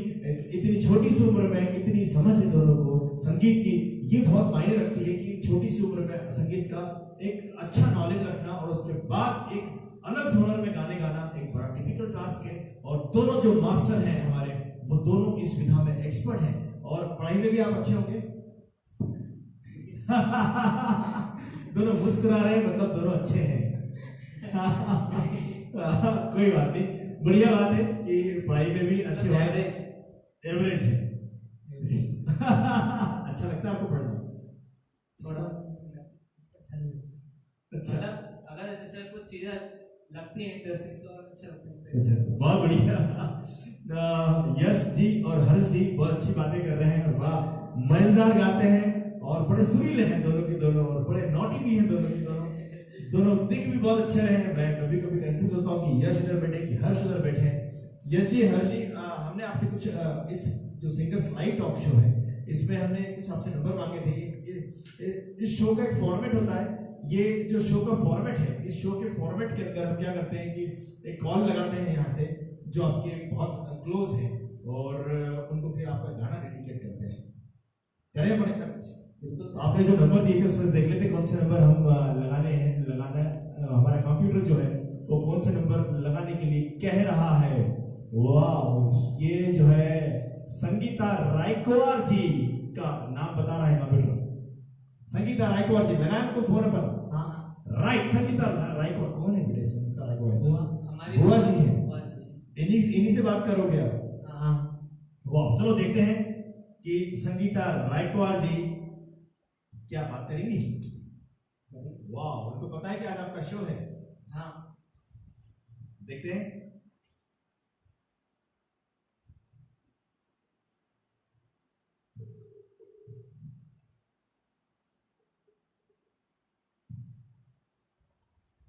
इतनी छोटी सी उम्र में इतनी समझ है दोनों को संगीत की, ये बहुत मायने रखती है कि छोटी सी उम्र में संगीत का एक अच्छा नॉलेज रखना और उसके बाद एक अलग हुनर में गाने गाना एक बड़ा टिपिकल टास्क है। और दोनों जो मास्टर हैं हमारे, वो दोनों इस विधा में एक्सपर्ट हैं, और पढ़ाई में भी आप अच्छे होंगे। दोनों मुस्कुरा रहे हैं, मतलब दोनों अच्छे हैं। कोई बात नहीं, बढ़िया बात है कि पढ़ाई में भी अच्छे हो। एवरेज है। अच्छा लगता है आपको पढ़ना? थोड़ा अच्छा, अगर जैसे कुछ चीजें लगती है इंटरेस्टिंग तो अच्छा लगता है। अच्छा, बहुत बढ़िया। यश जी और हर्ष जी बहुत अच्छी बातें कर रहे हैं और बड़ा मजेदार गाते हैं और बड़े सुरीले हैं दोनों के दोनों, और बड़े नॉटी भी हैं दोनों के दोनों। दोनों दिख भी बहुत अच्छे रहे हैं। मैं कभी कभी कंफ्यूज होता हूँ कि यश इधर बैठे कि हर्ष उधर बैठे हैं। यश जी, हर्ष जी, हमने आपसे कुछ इस जो सिंगर्स लाइव टॉक शो है इसमें हमने कुछ आपसे नंबर मांगे थे। इस शो का एक फॉर्मेट होता है। ये जो शो का फॉर्मेट है, इस शो के फॉर्मेट के अंदर हम क्या करते हैं कि एक कॉल लगाते हैं यहाँ से जो आपके बहुत क्लोज है और उनको फिर आपका गाना डेडिकेट करते हैं। करें बड़े सर कुछ? आपने जो नंबर दिए थे उसमें देख लेते कौन से नंबर हम लगाना हमारा कंप्यूटर जो है वो कौन से नंबर लगाने के लिए कह रहा है। वाह, ये जो है संगीता रायकवार जी का नाम बता रहा है कंप्यूटर। संगीता रायकवार जी, लगाए उनको फोन पर? हाँ, राइट, संगीता रायकवार कौन है बेटे? संगीता रायकवार हमारी बुआ जी है। इन्हीं से बात करोगे आप? हाँ। वाह, चलो देखते हैं कि संगीता रायकवार जी क्या बात करेंगी। वाह, उनको पता है कि आज आपका शो है। हाँ, देखते हैं।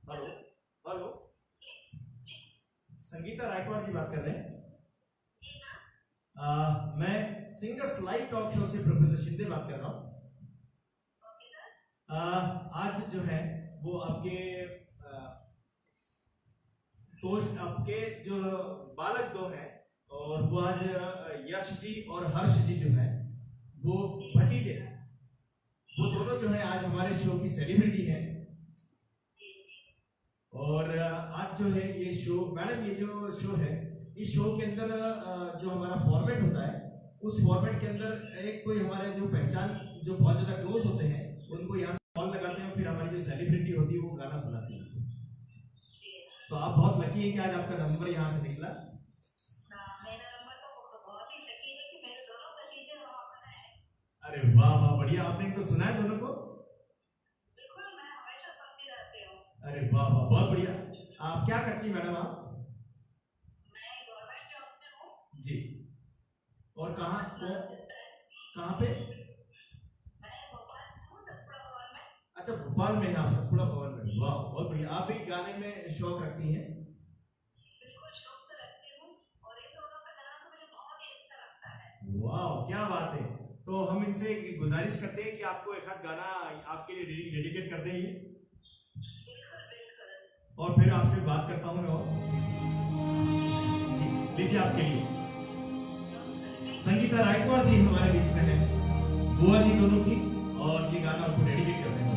हेलो हेलो, संगीता रायकवार जी बात कर रहे हैं? मैं सिंगर्स लाइव टॉक शो से प्रोफेसर शिंदे बात कर रहा हूँ। आज जो है वो आपके जो बालक दो हैं और वो आज यश जी और हर्ष जी जो है वो भतीजे हैं। वो दोनों जो है आज हमारे शो की सेलिब्रिटी हैं। और आज जो है ये शो, मैडम ये जो शो है, इस शो के अंदर जो हमारा फॉर्मेट होता है उस फॉर्मेट के अंदर एक कोई हमारे जो पहचान जो बहुत ज्यादा क्लोज होते हैं उनको यहाँ से कॉल लगाते हैं, फिर हमारी जो सेलिब्रिटी होती है वो गाना सुनाती है। तो आप बहुत लकी हैं कि आज आपका नंबर यहाँ से निकला। अरे वाह वाह, बढ़िया। आपने इनको सुना है दोनों को? अरे वाह वाह, बहुत बढ़िया। आप क्या करती हैं मैडम आप? जी, और कहाँ पे? अच्छा, भोपाल में है आप, सतपुड़ा भवन में। वाह, बहुत बढ़िया। आप भी गाने में शौक रखती हैं? वाह, क्या बात है। तो हम इनसे गुजारिश करते हैं कि आपको एक आध गाना आपके लिए डेडिकेट कर दें ये, और फिर आपसे बात करता हूँ मैं। और जी, लीजिए आपके लिए संगीता रायकवार जी हमारे बीच में है, बुआ जी दोनों की, और ये गाना आपको डेडिकेट कर देंगे।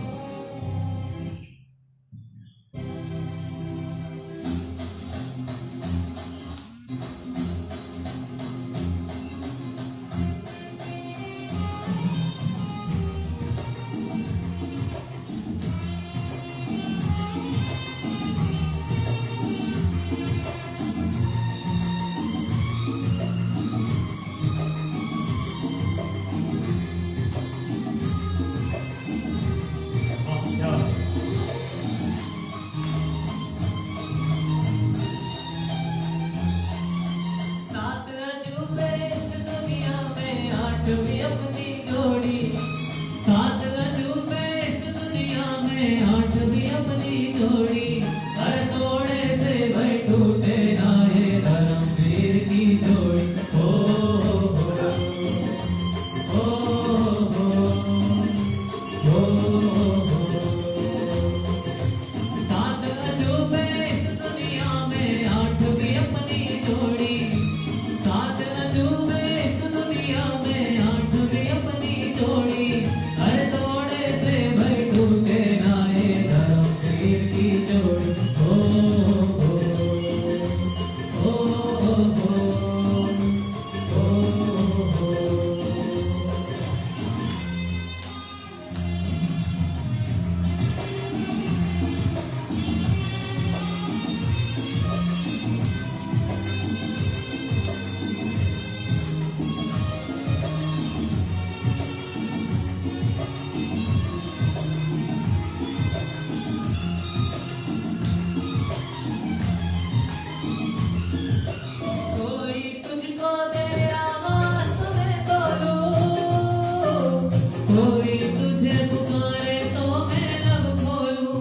तुझे पुकारे तो मैं लब खोलूं,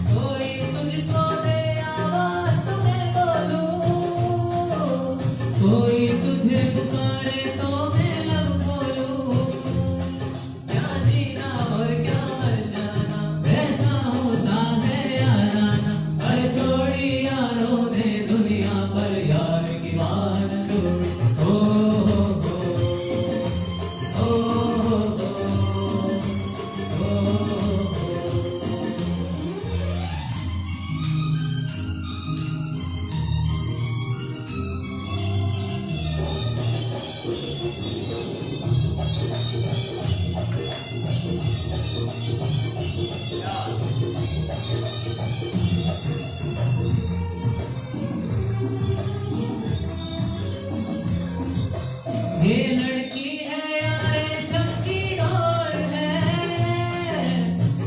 कोई तुझको दे आवाज तो मैं बोलूं, कोई तुझे पुकारे तो मैं लब खोलूं, क्या जीना और क्या मर जाना, ऐसा होता है याराना, पर छोड़ी यारों ने दुनिया पर यार की बात छोड़ी। ओ ओ ये लड़की है यारे शक्ति डोर है,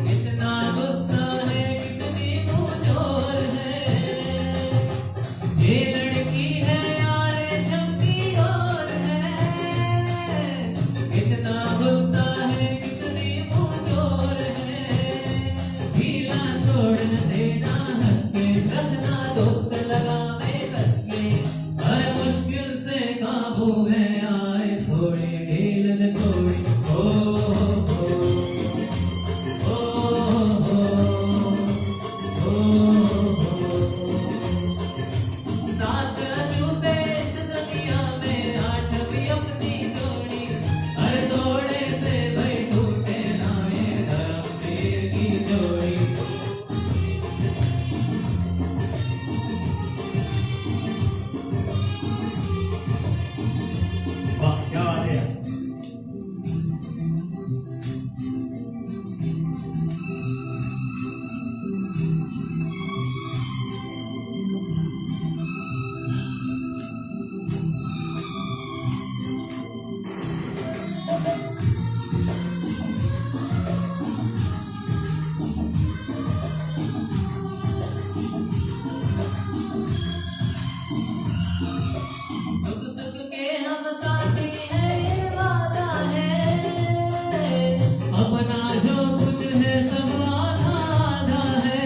कितना गुस्सा है कितनी मुझोर है, ये लड़की है यारे शक्ति डोर है, कितना गुस्सा है कितनी मुझोर है, ढीला छोड़ न देना हंस के, रखना दोस्त लगा में कस के, हर मुश्किल से काबू में आए थोड़ी ढील न छोड़ी। ओ सात अजूबे इस दुनिया में, आठ भी अपनी जोड़ी, हर तोड़े से भाई टूटे ना ये धर्म वीर की जोड़ी। वाह क्या बात है। सुख सुख के हम साथी हैं ये वादा है, अपना जो कुछ है सब आधा आधा है,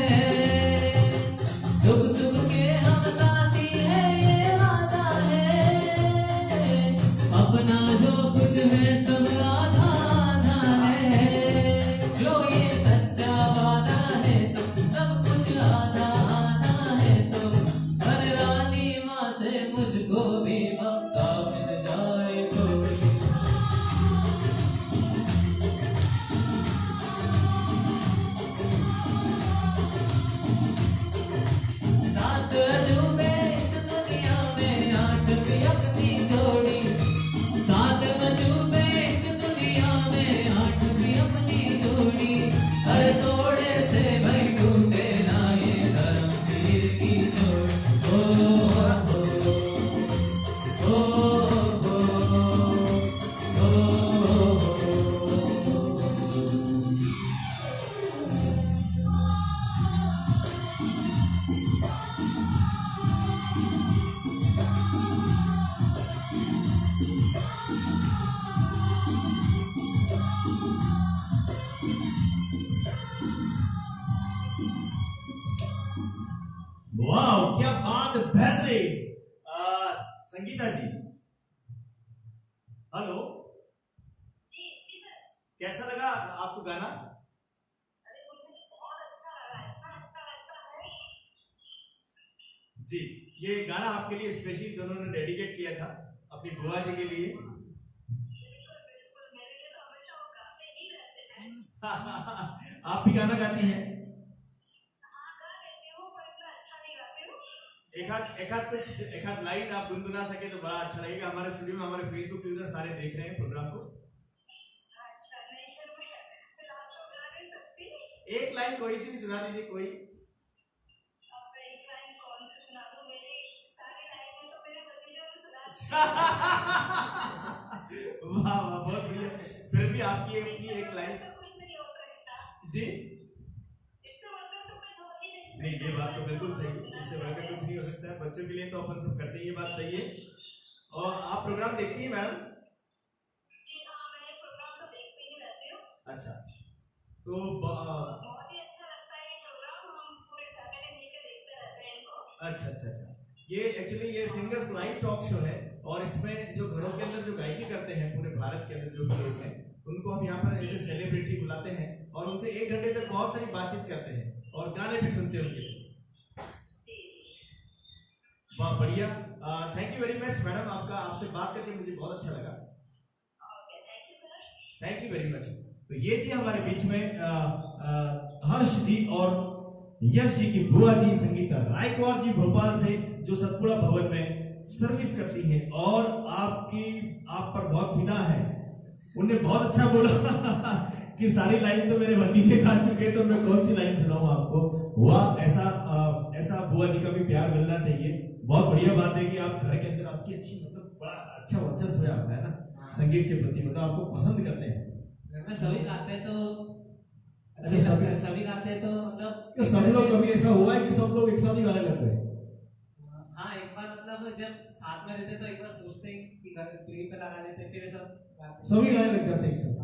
सुख सुख के हम साथी हैं ये वादा है, अपना जो कुछ है सब आधा आधा है, जो ये सच्चा वादा है तो सब कुछ आधा आधा है, तो हर रानी माँ से मुझको भी मक्का मिल जाए कोई। सात अजूबे इस दुनिया में, आठ भी अपनी जोड़ी, सात अजूबे इस दुनिया में, आठ भी अपनी जोड़ी, हर तोड़े से भाई टूटे ना ये धर्म वीर की जोड़ी। ओ ओ वाह क्या बात है, बेहतरीन। संगीता जी हेलो, कैसा लगा आपको गाना? जी ये गाना आपके लिए स्पेशली दोनों ने डेडिकेट किया था अपनी बुआ जी के लिए। आप भी गाना गाती हैं? एक आध लाइन आप गुनगुना सके तो बड़ा अच्छा लगेगा। हमारे स्टूडियो में हमारे फेसबुक यूजर सारे देख रहे हैं प्रोग्राम को। एक लाइन कोई सी भी सुना दीजिए कोई। वाह वाह बहुत बढ़िया। फिर भी आपकी अपनी एक लाइन जी। नहीं ये बात तो बिल्कुल सही है, इससे बढ़कर कुछ नहीं हो सकता है। बच्चों के लिए तो अपन सब करते हैं, ये बात सही है। और आप प्रोग्राम देखती हैं मैडम? अच्छा, तो बहुत ही अच्छा लगता है ये प्रोग्राम, हम पूरे फैमिली मिलकर देखते रहते हैं इनको। अच्छा। ये एक्चुअली ये सिंगर्स लाइव टॉक शो है और इसमें जो घरों के अंदर जो गायकी करते हैं पूरे भारत के अंदर जो भी लोग हैं उनको हम यहाँ पर ऐसे सेलिब्रिटी बुलाते हैं और उनसे 1 घंटे तक बहुत सारी बातचीत करते हैं और गाने भी सुनते हैं उनके से। वाह बढ़िया, thank you very much madam, आपसे बात करके मुझे बहुत अच्छा लगा। Thank you very much. तो ये थी हमारे बीच में हर्ष जी और यश जी की बुआ जी संगीता रायकवार जी भोपाल से, जो सतपुड़ा भवन में सर्विस करती हैं और आप पर बहुत फिदा है। उनने बहुत अच्छा बोला कि सारी लाइन तो मेरे भतीजे गा चुके, तो मैं कौन सी लाइन सुनाऊं आपको। वाह, ऐसा बुआ जी का भी प्यार मिलना चाहिए। बहुत बढ़िया बात है कि आप घर के अंदर आपकी अच्छी मतलब बड़ा अच्छा वर्चस्व है आपका, है ना, संगीत के प्रति, मतलब आपको पसंद करते हैं। घर में सभी गाते हैं तो अच्छा, सभी गाते हैं तो मतलब तो सब लोग, कभी ऐसा हुआ है कि सब लोग एक साथ ही गाने लग गए? हाँ, एक बार मतलब जब साथ में रहते तो एक बार सोचते हैं कि घर टीवी पे लगा देते, फिर सब सभी गाने लग जाते हैं एक साथ।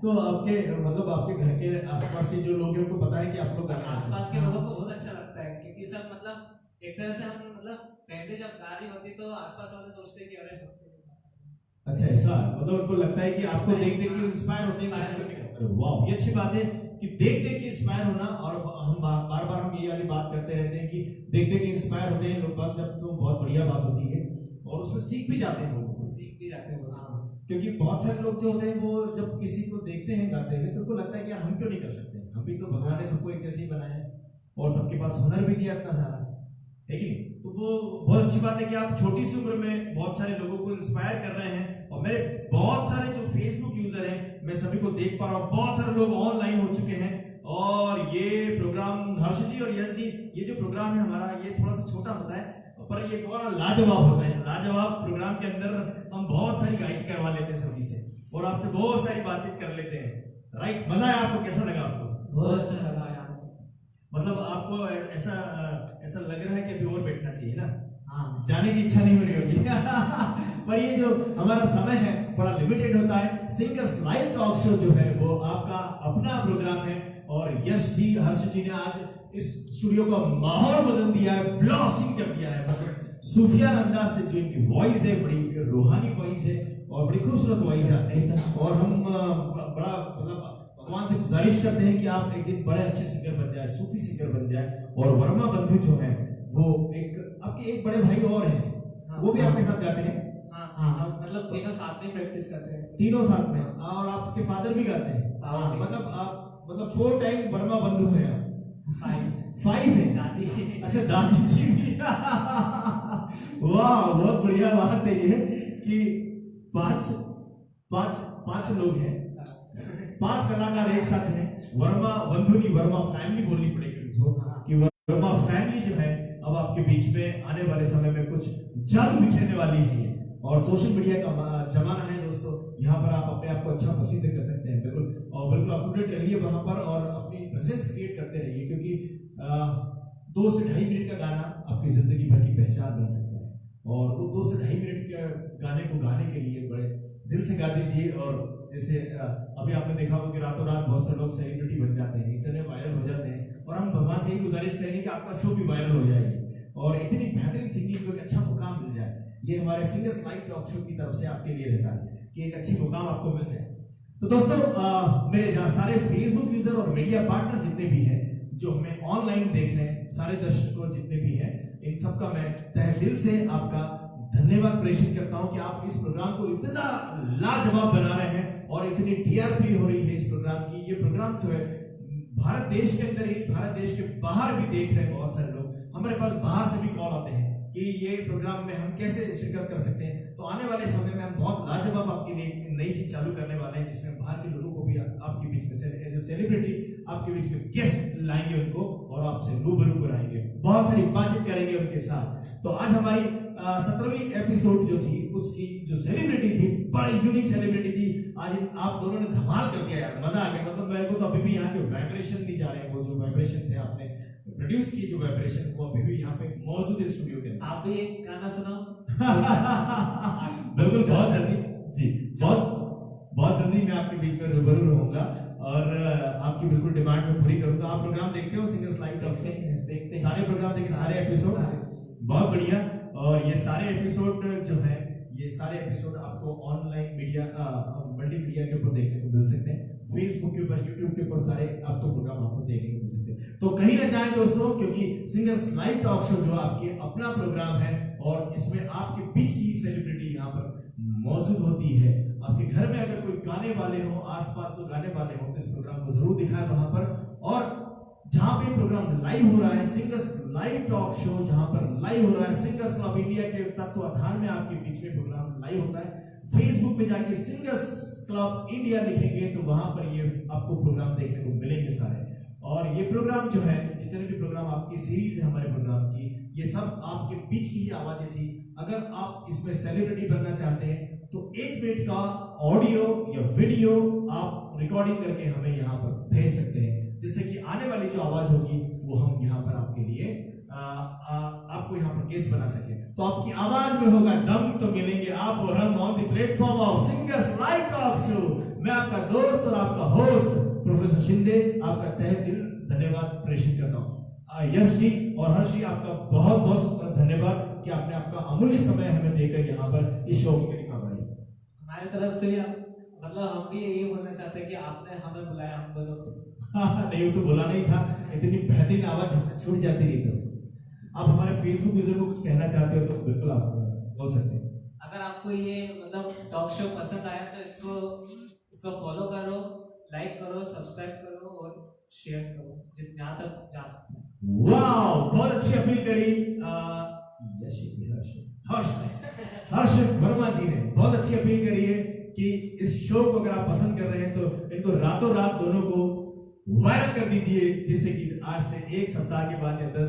तो आपके घर के आसपास के जो लोग हैं उनको पता है कि आप लोग गाते हैं? आसपास के लोगों को बहुत अच्छा लगता है क्योंकि सब मतलब एक तरह से हम मतलब फैमिली जब गा रही होती तो आसपास वाले सोचते हैं कि अरे अच्छा, ऐसा मतलब उसको लगता है कि आपको देख देख के इंस्पायर होते हैं। अरे वाह, ये अच्छी बात है कि देख देख के इंस्पायर होना। और हम बार बार हम ये वाली बात करते रहते हैं कि देख देख के इंस्पायर होते हैं लोग, बात जब तो बहुत बढ़िया बात होती है और उसमें सीख भी जाते हैं, लोगों को सीख भी जाते हैं। क्योंकि बहुत सारे लोग जो होते हैं वो जब किसी को देखते हैं गाते हुए तो उनको लगता है कि यार हम क्यों नहीं कर सकते, हम भी तो भगवान ने सबको एक जैसे ही बनाया और सबके पास हुनर भी दिया इतना सारा, है कि नहीं। तो वो बहुत अच्छी बात है कि आप छोटी सी उम्र में बहुत सारे लोगों को इंस्पायर कर रहे हैं। और मेरे बहुत सारे जो फेसबुक यूजर हैं, मैं सभी को देख पा रहा हूँ, बहुत सारे लोग ऑनलाइन हो चुके हैं। और ये प्रोग्राम हर्ष जी और यश जी, ये जो प्रोग्राम है हमारा, ये थोड़ा सा छोटा होता है पर ये बड़ा लाजवाब होता है। लाजवाब प्रोग्राम के अंदर हम बहुत सारी गायकी करवा लेते हैं सभी से और आपसे बहुत सारी बातचीत कर लेते हैं। राइट, मजा आया आपको? कैसा लगा आपको? बहुत अच्छा लगा यार। मतलब आपको ऐसा लग रहा है कि अभी और बैठना चाहिए ना? हाँ, जाने की इच्छा नहीं हो रही होगी पर ये जो हमारा समय है थोड़ा लिमिटेड होता है। सिंगर्स लाइव टॉक शो जो है वो आपका अपना प्रोग्राम है और यश जी, हर्ष जी ने आज इस स्टूडियो का माहौल बदल दिया है, ब्लास्टिंग कर दिया है। मतलब सूफियान अंदाज से जो इनकी वॉइस है, बड़ी रूहानी वॉइस है और बड़ी खूबसूरत वॉइस है। और हम बड़ा मतलब भगवान से गुजारिश करते हैं कि आप एक दिन बड़े अच्छे सिंगर बन जाए, सूफी सिंगर बन जाए। और वर्मा बंधु जो है वो आपके एक बड़े भाई और हैं, वो भी आपके साथ गाते हैं? हाँ, मतलब तीनों साथ में प्रैक्टिस करते हैं। तीनों साथ में? और आपके फादर भी गाते हैं? मतलब आप 4 टाइम वर्मा बंधु है आप? 5 है? दादी। अच्छा, दादी जी भी वाह, बहुत बढ़िया बात है ये कि 5 लोग हैं, 5 कलाकार एक साथ हैं। वर्मा बंधु नहीं, वर्मा फैमिली बोलनी पड़ेगी कि वर्मा फैमिली जो है अब आपके बीच में आने वाले समय में कुछ जादू बिखेरने वाली है। और सोशल मीडिया का जमाना है दोस्तों, यहाँ पर आप अपने आप को अच्छा प्रसिद्ध कर सकते हैं। बिल्कुल, और बिल्कुल अप टू डेट रहिए वहाँ पर और अपनी प्रेजेंस क्रिएट करते रहिए, क्योंकि 2 से 2.5 मिनट का गाना आपकी जिंदगी भर की पहचान बन सकता है। और वो 2 से 2.5 मिनट के गाने को गाने के लिए बड़े दिल से गा दीजिए। और जैसे अभी आपने देखा होगा कि रातों रात बहुत से लोग सेलिब्रिटी बन जाते हैं, इतने वायरल हो जाते हैं। और हम भगवान से ही गुजारिश करेंगे कि आपका शो भी वायरल हो जाएगी और इतनी बेहतरीन सिंगिंग को एक अच्छा मुकाम मिल जाए। ये हमारे सिंगर्स लाइव टॉक शो की तरफ से आपके लिए रहता है कि एक अच्छी मुकाम आपको मिल जाए। तो दोस्तों, मेरे जहाँ सारे फेसबुक यूजर और मीडिया पार्टनर जितने भी हैं जो हमें ऑनलाइन देख रहे हैं, सारे दर्शकों जितने भी हैं, इन सबका मैं तहे दिल से आपका धन्यवाद प्रेषित करता हूं कि आप इस प्रोग्राम को इतना लाजवाब बना रहे हैं और इतनी टीआरपी हो रही है इस प्रोग्राम की। ये प्रोग्राम जो है भारत देश के अंदर ही, भारत देश के बाहर भी देख रहे हैं बहुत सारे लोग। हमारे पास बाहर से भी कॉल आते हैं कि ये प्रोग्राम में हम कैसे शिरकत कर सकते हैं। तो आने वाले समय में हम बहुत लाजवाब आपके लिए एक नई चीज चालू करने वाले हैं, जिसमें बाहर के लोगों को भी आपके बीच में से एज ए सेलिब्रिटी आपके बीच में गेस्ट लाएंगे उनको और आपसे रूबरू कराएंगे, बहुत सारी बातचीत करेंगे उनके साथ। तो आज हमारी 17वीं एपिसोड जो थी उसकी जो सेलिब्रिटी थी, बड़ी यूनिक सेलिब्रिटी थी। आज आप दोनों ने धमाल कर दिया यार, मजा आ गया। मतलब मेरे को तो अभी भी यहाँ के वाइब्रेशन नहीं जा रहे हैं, वो जो वाइब्रेशन थे आपने प्रोड्यूस की जो वाइब्रेशन, वो अभी भी यहाँ पे मौजूद है स्टूडियो के। आप भी एक गाना सुनाओ। बिल्कुल, बहुत जल्दी जी, बहुत जल्दी जल्दी मैं आपके बीच में रूबरू रहूंगा और आपकी बिल्कुल डिमांड में पूरी करूंगा। आप प्रोग्राम देखते हो सिंगर्स लाइव टॉक देखते हैं। सारे प्रोग्राम देखे, सारे एपिसोड? बहुत बढ़िया। और ये सारे एपिसोड जो है, ये सारे एपिसोड आपको ऑनलाइन मीडिया मल्टीमीडिया के ऊपर देखने को मिल सकते हैं, फेसबुक के ऊपर, यूट्यूब के ऊपर सारे आपको प्रोग्राम आपको देखने को मिल सकते हैं। तो कहीं ना जाए दोस्तों, क्योंकि सिंगर्स लाइव टॉक शो जो आपके अपना प्रोग्राम है और इसमें आपके बीच की सेलिब्रिटी यहाँ पर मौजूद होती है। आपके घर में अगर कोई गाने वाले हो, आसपास तो गाने वाले हो, तो इस प्रोग्राम को जरूर दिखाएं वहां पर। और जहां पे प्रोग्राम लाइव हो रहा है, सिंगर्स लाइव टॉक शो जहां पर लाइव हो रहा है, सिंगर्स क्लब इंडिया के तत्वाधान में आपके बीच में प्रोग्राम लाइव होता है। फेसबुक पे जाके सिंगर्स क्लब इंडिया लिखेंगे तो वहां पर ये आपको प्रोग्राम देखने को मिलेंगे सारे। और ये प्रोग्राम जो है, जितने भी प्रोग्राम आपकी सीरीज है हमारे प्रोग्राम की, ये सब आपके बीच की ही आवाजें थी। अगर आप इसमें सेलिब्रिटी बनना चाहते हैं तो 1 मिनट का ऑडियो या वीडियो आप रिकॉर्डिंग करके हमें यहाँ पर भेज सकते हैं, जिससे कि आने वाली जो आवाज होगी वो हम यहाँ पर आपके लिए आपको यहाँ पर गेस्ट बना सके। तो आपकी आवाज में होगा दम, तो मिलेंगे आप और हम on the platform of singers live talk show. मैं आपका दोस्त और आपका होस्ट प्रोफेसर शिंदे आपका तहे दिल धन्यवाद प्रेषित करता हूँ। यश जी और हर्ष जी, आपका बहुत बहुत धन्यवाद कि आपने आपका अमूल्य समय हमें देकर यहाँ पर इस शो के करीब आए। हमारी तरफ से भी मतलब हम भी यही बोलना चाहते हैं कि आपने हमें बुलाया, हम दोनों को। नहीं, वो तो बोला नहीं था, इतनी बेहतरीन आवाज हमसे छूट जाती नहीं। तो आप हमारे फेसबुक यूजर को कुछ कहना चाहते हो तो बिल्कुल आप बोल सकते हैं। अगर आपको ये मतलब टॉक शो पसंद आया तो इसको फॉलो करो, लाइक करो, सब्सक्राइब करो और शेयर करो जितना तक जा सकते हैं। वाह, बहुत अच्छी अपील करी हर्ष वर्मा जी ने, बहुत अच्छी अपील करी है कि इस शो को अगर आप पसंद कर रहे हैं तो इनको रातों रात दोनों को वायरल कर दीजिए, जिससे कि आज से 1 सप्ताह के बाद या 10